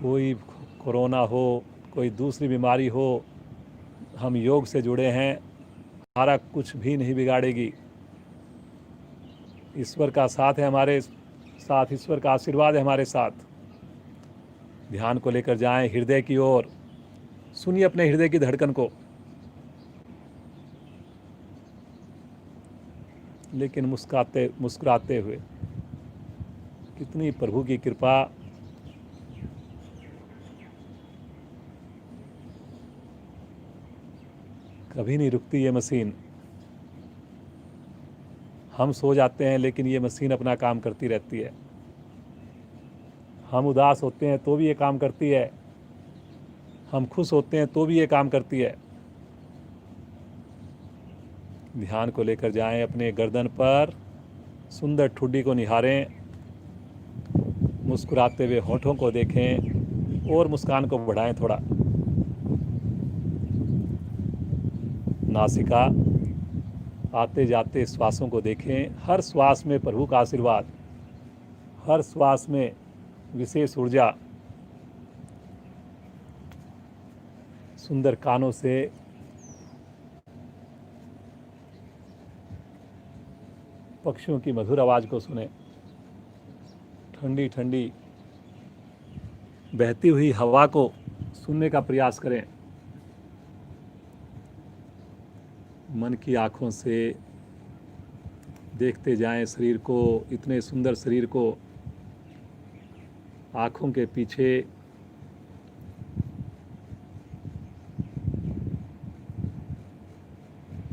कोई कोरोना हो, कोई दूसरी बीमारी हो, हम योग से जुड़े हैं, हमारा कुछ भी नहीं बिगाड़ेगी। ईश्वर का साथ है हमारे साथ, ईश्वर का आशीर्वाद है हमारे साथ। ध्यान को लेकर जाएं हृदय की ओर, सुनिए अपने हृदय की धड़कन को, लेकिन मुस्कुराते हुए। कितनी प्रभु की कृपा। कभी नहीं रुकती ये मशीन। हम सो जाते हैं लेकिन ये मशीन अपना काम करती रहती है। हम उदास होते हैं तो भी ये काम करती है, हम खुश होते हैं तो भी ये काम करती है। ध्यान को लेकर जाएं अपने गर्दन पर, सुंदर ठुड्डी को निहारें, मुस्कुराते हुए होठों को देखें और मुस्कान को बढ़ाएं थोड़ा। नासिका, आते जाते श्वासों को देखें, हर श्वास में प्रभु का आशीर्वाद, हर श्वास में विशेष ऊर्जा। सुंदर कानों से पक्षियों की मधुर आवाज़ को सुने, ठंडी ठंडी बहती हुई हवा को सुनने का प्रयास करें। मन की आँखों से देखते जाएं शरीर को, इतने सुंदर शरीर को। आँखों के पीछे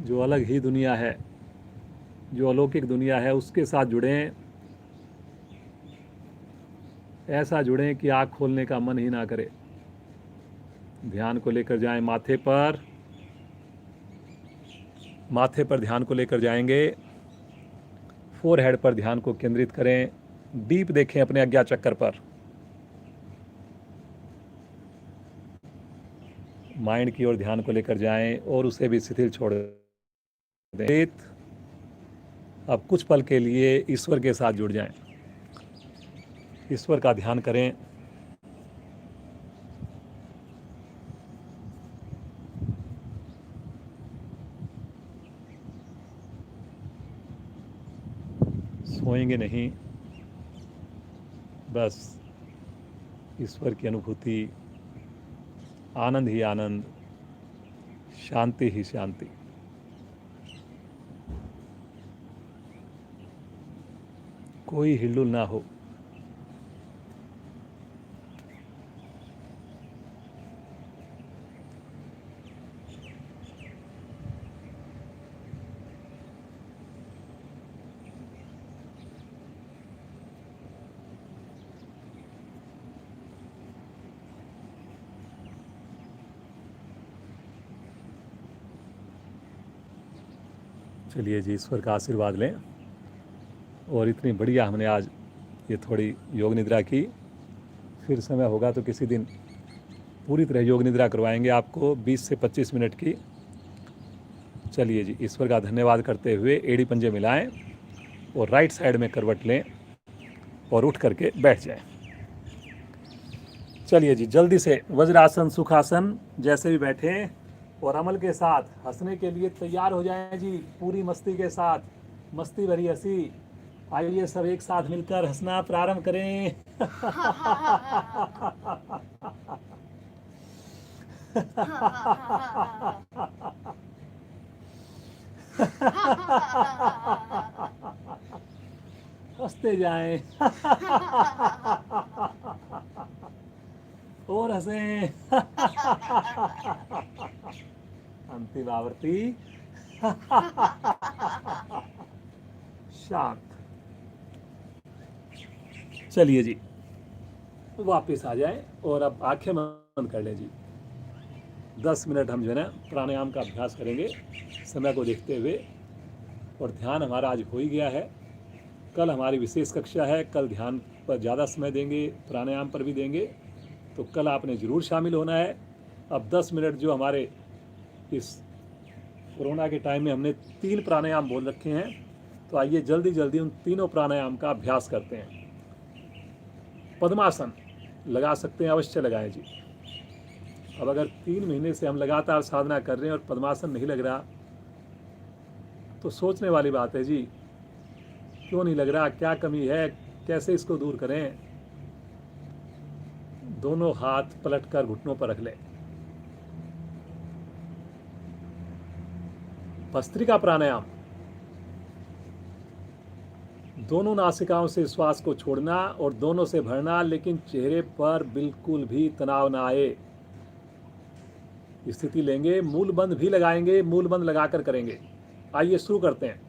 जो अलग ही दुनिया है, जो अलौकिक दुनिया है, उसके साथ जुड़ें। ऐसा जुड़ें कि आँख खोलने का मन ही ना करे। ध्यान को लेकर जाएं माथे पर, माथे पर ध्यान को लेकर जाएंगे, फोरहेड पर ध्यान को केंद्रित करें, डीप देखें अपने अज्ञा चक्कर पर। माइंड की ओर ध्यान को लेकर जाएं और उसे भी शिथिल छोड़ दें। अब कुछ पल के लिए ईश्वर के साथ जुड़ जाएं, ईश्वर का ध्यान करें। सोएंगे नहीं, बस ईश्वर की अनुभूति, आनंद ही आनंद, शांति ही शांति। कोई हिलडुल ना हो। चलिए जी, ईश्वर का आशीर्वाद लें। और इतनी बढ़िया हमने आज ये थोड़ी योग निद्रा की। फिर समय होगा तो किसी दिन पूरी तरह योग निद्रा करवाएंगे आपको, 20 से 25 मिनट की। चलिए जी, ईश्वर का धन्यवाद करते हुए एड़ी पंजे मिलाएं और राइट साइड में करवट लें और उठ करके बैठ जाएं। चलिए जी, जल्दी से वज्रासन, सुखासन जैसे भी बैठे और अमल के साथ हंसने के लिए तैयार हो जाएं जी, पूरी मस्ती के साथ, मस्ती भरी हंसी। आइए सब एक साथ मिलकर हंसना प्रारंभ करें। हंसते जाएं और हंसें। अंतिम आवृत्ति। शांत। चलिए जी, वापस आ जाए और अब आंखें बंद कर लें जी। 10 मिनट हम जो है ना प्राणायाम का अभ्यास करेंगे समय को देखते हुए। और ध्यान हमारा आज हो ही गया है। कल हमारी विशेष कक्षा है, कल ध्यान पर ज़्यादा समय देंगे, प्राणायाम पर भी देंगे, तो कल आपने ज़रूर शामिल होना है। अब 10 मिनट जो हमारे इस कोरोना के टाइम में हमने 3 प्राणायाम बोल रखे हैं, तो आइए जल्दी जल्दी उन तीनों प्राणायाम का अभ्यास करते हैं। पद्मासन लगा सकते हैं, अवश्य लगाएं जी। अब अगर 3 महीने से हम लगातार साधना कर रहे हैं और पद्मासन नहीं लग रहा, तो सोचने वाली बात है जी, क्यों नहीं लग रहा, क्या कमी है, कैसे इसको दूर करें। दोनों हाथ पलटकर घुटनों पर रख लें। भस्त्रिका प्राणायाम, दोनों नासिकाओं से श्वास को छोड़ना और दोनों से भरना, लेकिन चेहरे पर बिल्कुल भी तनाव ना आए। स्थिति लेंगे, मूल बंद भी लगाएंगे, मूल बंद लगाकर करेंगे। आइए शुरू करते हैं।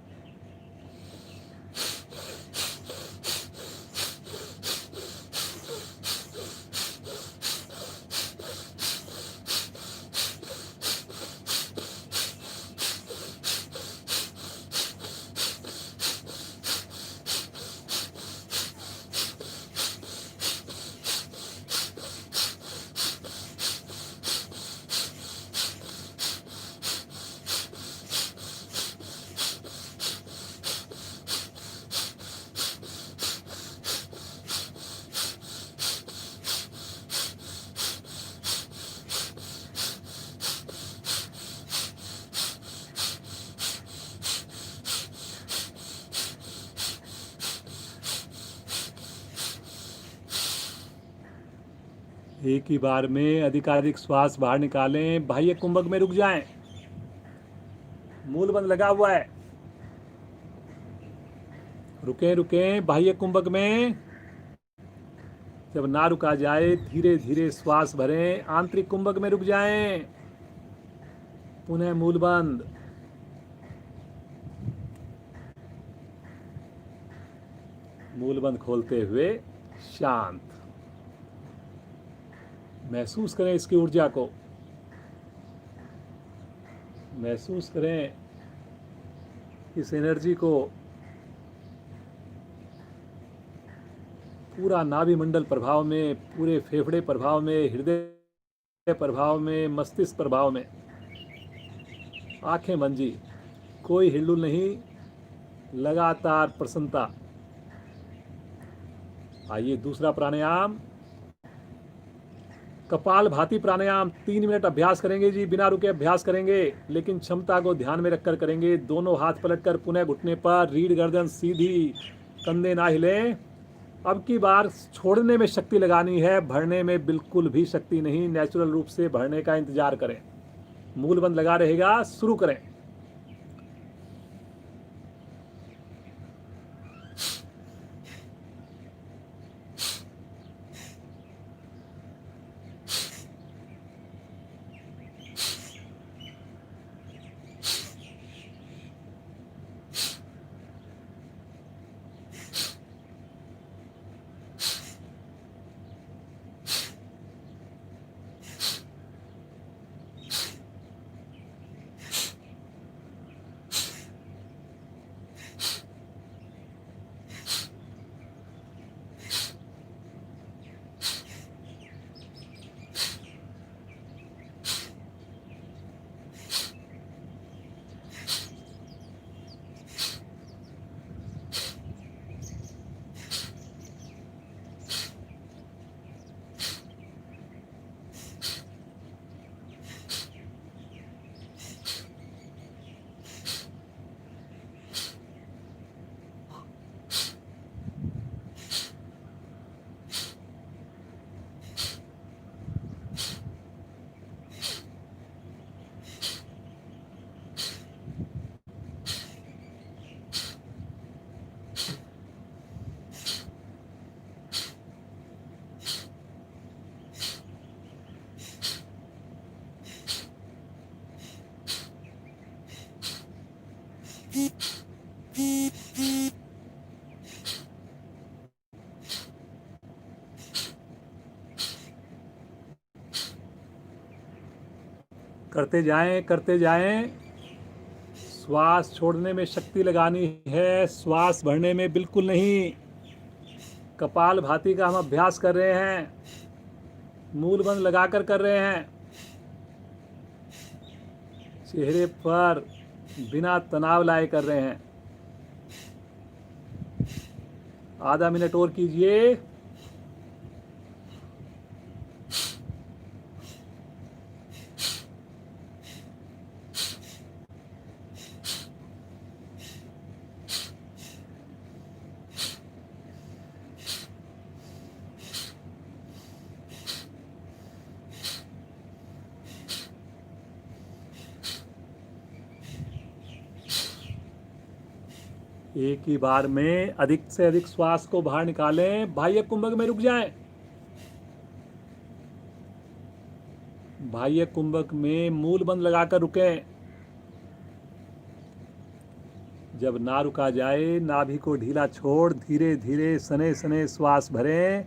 एक ही बार में अधिकाधिक श्वास बाहर निकालें, बाह्य कुंभक में रुक जाएं। मूल बंद लगा हुआ है, रुकें रुकें बाह्य कुंभक में। जब ना रुका जाए धीरे धीरे श्वास भरें, आंतरिक कुंभक में रुक जाएं। पुनः मूल बंद। मूल बंद खोलते हुए शांत। महसूस करें इसकी ऊर्जा को, महसूस करें इस एनर्जी को। पूरा नाभि मंडल प्रभाव में, पूरे फेफड़े प्रभाव में, हृदय प्रभाव में, मस्तिष्क प्रभाव में। आंखें बंद जी, कोई हिलडुल नहीं, लगातार प्रसन्नता। आइए दूसरा प्राणायाम, कपाल भाती प्राणायाम। 3 मिनट अभ्यास करेंगे जी, बिना रुके अभ्यास करेंगे, लेकिन क्षमता को ध्यान में रखकर करेंगे। दोनों हाथ पलटकर पुनः घुटने पर, रीढ़ गर्दन सीधी, कंधे ना हिलें। अब की बार छोड़ने में शक्ति लगानी है, भरने में बिल्कुल भी शक्ति नहीं। नेचुरल रूप से भरने का इंतजार करें। मूल बंद लगा रहेगा, शुरू करें। करते जाएं, करते जाएं। श्वास छोड़ने में शक्ति लगानी है, श्वास भरने में बिल्कुल नहीं। कपाल भाती का हम अभ्यास कर रहे हैं, मूल बंद लगाकर कर रहे हैं। चेहरे पर बिना तनाव लाए कर रहे हैं। आधा मिनट और कीजिए। एक ही बार में अधिक से अधिक श्वास को बाहर निकालें। बाह्य कुंभक में रुक जाएं। बाह्य कुंभक में मूल बंद लगाकर रुकें। जब ना रुका जाए, नाभि को ढीला छोड़ धीरे धीरे सने सने श्वास भरें।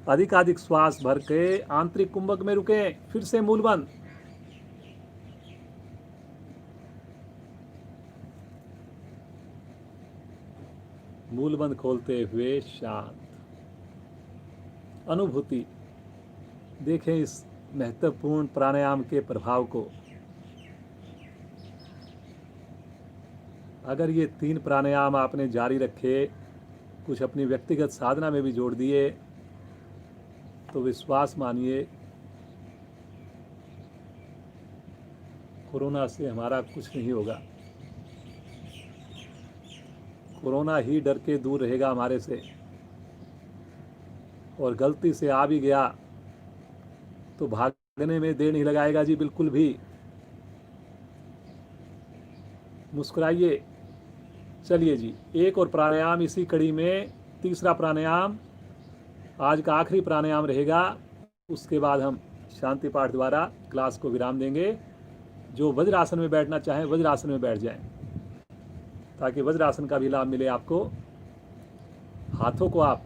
अधिकाधिक श्वास भर के आंतरिक कुंभक में रुकें। फिर से मूल बंद। मूल बंद खोलते हुए शांत। अनुभूति देखें इस महत्वपूर्ण प्राणायाम के प्रभाव को। अगर ये 3 प्राणायाम आपने जारी रखे, कुछ अपनी व्यक्तिगत साधना में भी जोड़ दिए, तो विश्वास मानिए कोरोना से हमारा कुछ नहीं होगा। कोरोना ही डर के दूर रहेगा हमारे से। और गलती से आ भी गया तो भागने में देर नहीं लगाएगा जी, बिल्कुल भी। मुस्कुराइए। चलिए जी, एक और प्राणायाम इसी कड़ी में, तीसरा प्राणायाम आज का आखिरी प्राणायाम रहेगा। उसके बाद हम शांति पाठ द्वारा क्लास को विराम देंगे। जो वज्रासन में बैठना चाहें वज्रासन में बैठ जाएं, ताकि वज्रासन का भी लाभ मिले आपको। हाथों को आप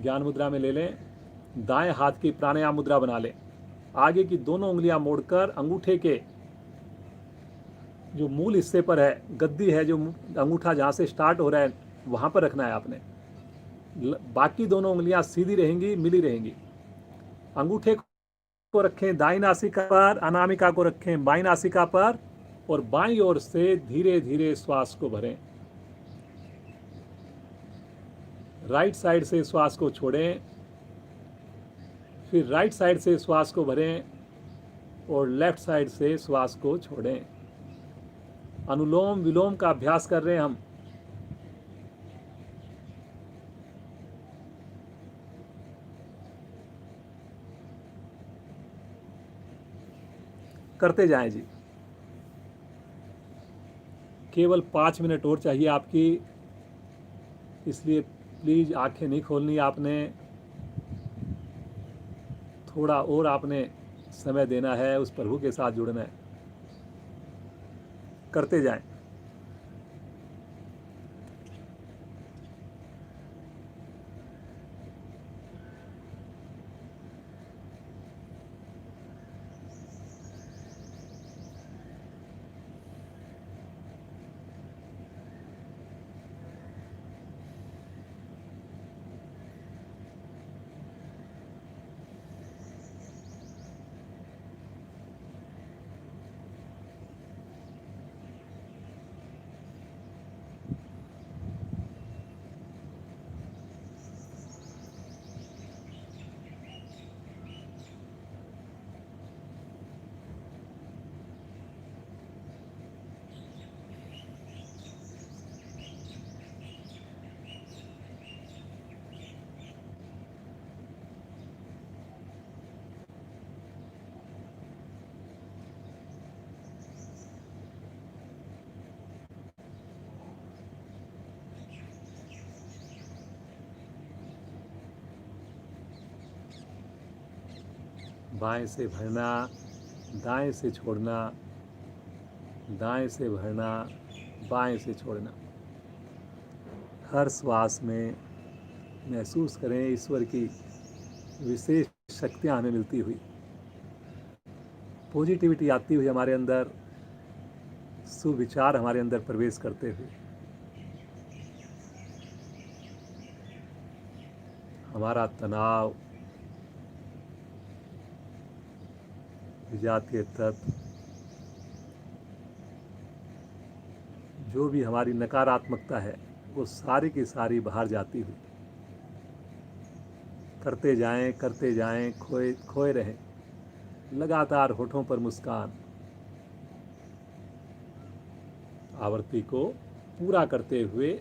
ज्ञान मुद्रा में ले लें। दाएं हाथ की प्राणायाम मुद्रा बना लें। आगे की दोनों उंगलियां मोड़कर अंगूठे के जो मूल हिस्से पर है, गद्दी है, जो अंगूठा जहां से स्टार्ट हो रहा है वहां पर रखना है आपने। बाकी दोनों उंगलियां सीधी रहेंगी, मिली रहेंगी। अंगूठे को रखें दाईं नासिका पर, अनामिका को रखें बाईं नासिका पर, और बाईं ओर से धीरे धीरे श्वास को भरें। राइट साइड से श्वास को छोड़ें, फिर राइट साइड से श्वास को भरें और लेफ्ट साइड से श्वास को छोड़ें। अनुलोम विलोम का अभ्यास कर रहे हैं हम। करते जाएं जी। केवल 5 मिनट और चाहिए आपकी, इसलिए प्लीज़ आंखें नहीं खोलनी आपने, थोड़ा और आपने समय देना है, उस प्रभु के साथ जुड़ना है। करते जाएं। बाएं से भरना, दाएं से छोड़ना, दाएं से भरना, बाएं से छोड़ना। हर श्वास में महसूस करें ईश्वर की विशेष शक्तियाँ हमें मिलती हुई, पॉजिटिविटी आती हुई हमारे अंदर, सुविचार हमारे अंदर प्रवेश करते हुए। हमारा तनाव, विजातीय तत्व, जो भी हमारी नकारात्मकता है, वो सारी की सारी बाहर जाती हुई। करते जाएं, खोए रहें लगातार होठों पर मुस्कान। आवृत्ति को पूरा करते हुए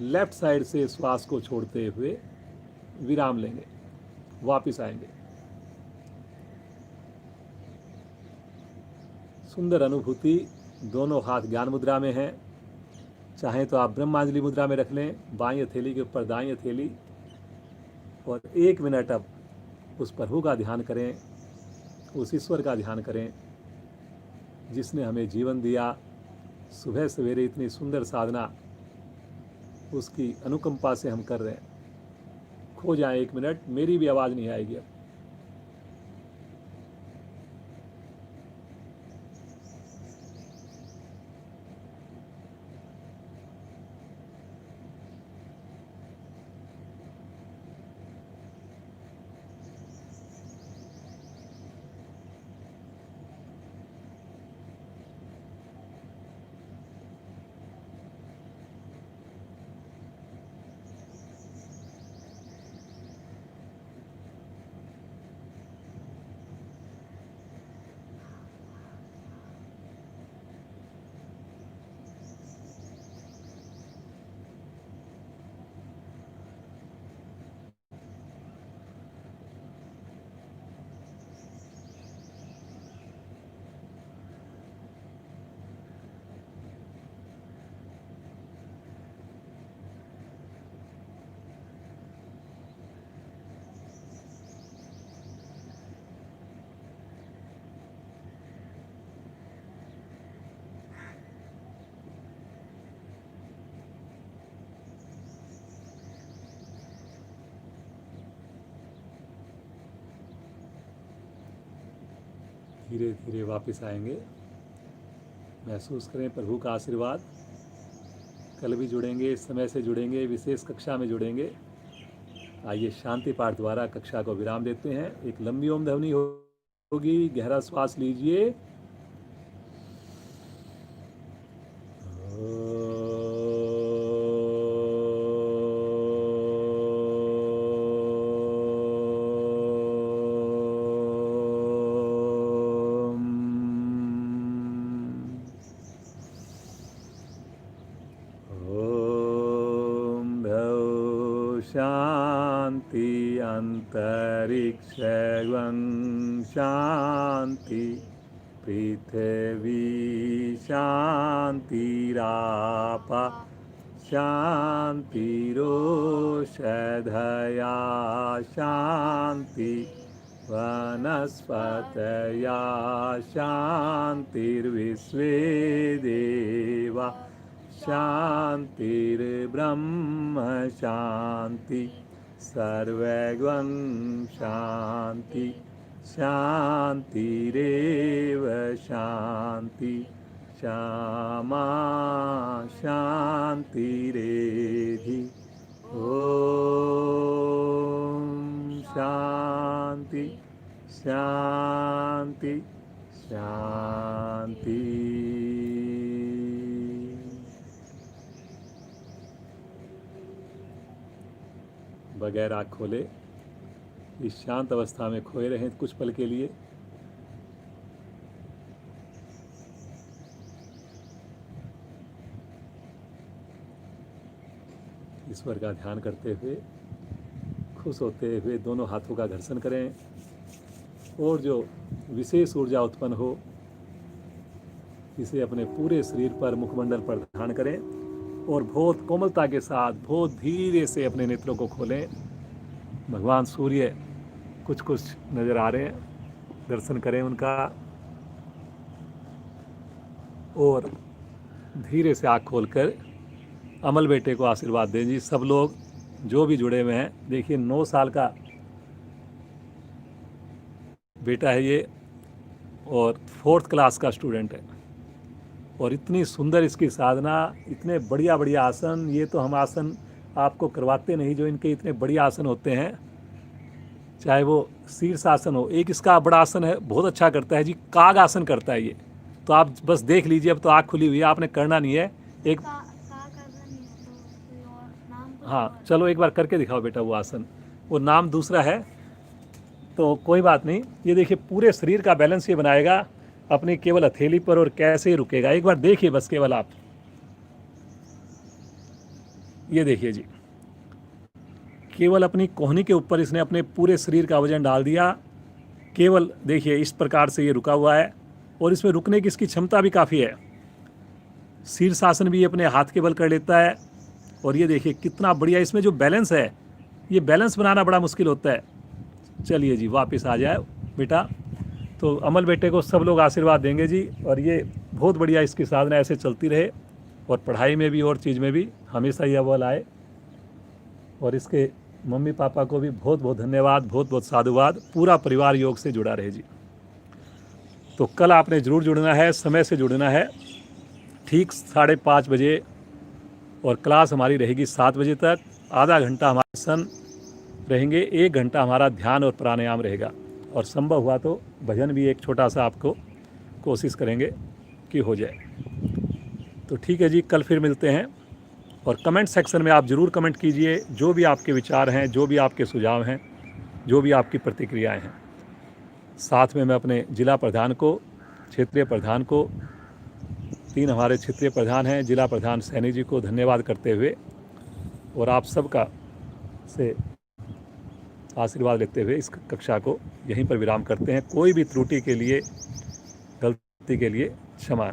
लेफ्ट साइड से श्वास को छोड़ते हुए विराम लेंगे, वापस आएंगे। सुंदर अनुभूति, दोनों हाथ ज्ञान मुद्रा में हैं। चाहें तो आप ब्रह्मांजलि मुद्रा में रख लें, बाईं हथेली के ऊपर दाईं हथेली, और 1 मिनट अब उस प्रभु का ध्यान करें, उस ईश्वर का ध्यान करें जिसने हमें जीवन दिया। सुबह सवेरे इतनी सुंदर साधना उसकी अनुकंपा से हम कर रहे हैं। खो जाएं 1 मिनट, मेरी भी आवाज़ नहीं आएगी अब। धीरे धीरे वापस आएंगे। महसूस करें प्रभु का आशीर्वाद। कल भी जुड़ेंगे, इस समय से जुड़ेंगे, विशेष कक्षा में जुड़ेंगे। आइए शांति पाठ द्वारा कक्षा को विराम देते हैं। एक लंबी ओम ध्वनि होगी, गहरा श्वास लीजिए। शांति अंतरिक्षं शांति पृथ्वी शान्तिरापः शान्तिरोषधया शान्ति वनस्पतया शान्तिर्विश्वे देवा शान्तिर्ब्रह्म शान्ति सर्वगं शान्ति शान्तिरेव शान्ति क्षमा शान्तिरेधि ॐ शान्ति शान्ति शान्ति। बगैर आँख खोले इस शांत अवस्था में खोए रहें कुछ पल के लिए। ईश्वर का ध्यान करते हुए खुश होते हुए दोनों हाथों का घर्षण करें और जो विशेष ऊर्जा उत्पन्न हो इसे अपने पूरे शरीर पर मुखमंडल पर धारण करें और बहुत कोमलता के साथ बहुत धीरे से अपने नेत्रों को खोलें। भगवान सूर्य कुछ कुछ नज़र आ रहे हैं, दर्शन करें उनका और धीरे से आँख खोलकर अमल बेटे को आशीर्वाद दें जी। सब लोग जो भी जुड़े हुए हैं, देखिए 9 साल का बेटा है ये और 4th क्लास का स्टूडेंट है और इतनी सुंदर इसकी साधना, इतने बढ़िया बढ़िया आसन। ये तो हम आसन आपको करवाते नहीं, जो इनके इतने बढ़िया आसन होते हैं, चाहे वो शीर्ष आसन हो। एक इसका बड़ा आसन है, बहुत अच्छा करता है जी, काग आसन करता है ये। तो आप बस देख लीजिए, अब तो आँख खुली हुई है, आपने करना नहीं है। एक हाँ चलो एक बार करके दिखाओ बेटा वो आसन, वो नाम दूसरा है तो कोई बात नहीं। ये देखिए पूरे शरीर का बैलेंस ये बनाएगा अपनी केवल हथेली पर और कैसे ही रुकेगा। एक बार देखिए बस केवल आप, ये देखिए जी, केवल अपनी कोहनी के ऊपर इसने अपने पूरे शरीर का वजन डाल दिया। केवल देखिए इस प्रकार से ये रुका हुआ है और इसमें रुकने की इसकी क्षमता भी काफ़ी है। शीर्षासन भी ये अपने हाथ के बल कर लेता है और ये देखिए कितना बढ़िया इसमें जो बैलेंस है, ये बैलेंस बनाना बड़ा मुश्किल होता है। चलिए जी वापस आ जाए बेटा। तो अमल बेटे को सब लोग आशीर्वाद देंगे जी और ये बहुत बढ़िया इसकी साधना ऐसे चलती रहे और पढ़ाई में भी और चीज़ में भी हमेशा ये अव्वल आए। और इसके मम्मी पापा को भी बहुत बहुत धन्यवाद, बहुत बहुत साधुवाद। पूरा परिवार योग से जुड़ा रहे जी। तो कल आपने ज़रूर जुड़ना है, समय से जुड़ना है, ठीक 5:30 बजे और क्लास हमारी रहेगी 7 बजे तक। आधा घंटा हमारे आसन रहेंगे, 1 घंटा हमारा ध्यान और प्राणायाम रहेगा और संभव हुआ तो भजन भी एक छोटा सा आपको कोशिश करेंगे कि हो जाए। तो ठीक है जी, कल फिर मिलते हैं और कमेंट सेक्शन में आप ज़रूर कमेंट कीजिए जो भी आपके विचार हैं, जो भी आपके सुझाव हैं, जो भी आपकी प्रतिक्रियाएं हैं। साथ में मैं अपने जिला प्रधान को, क्षेत्रीय प्रधान को, 3 हमारे क्षेत्रीय प्रधान हैं, जिला प्रधान सैनी जी को धन्यवाद करते हुए और आप सबका से आशीर्वाद लेते हुए इस कक्षा को यहीं पर विराम करते हैं। कोई भी त्रुटि के लिए, गलती के लिए क्षमा।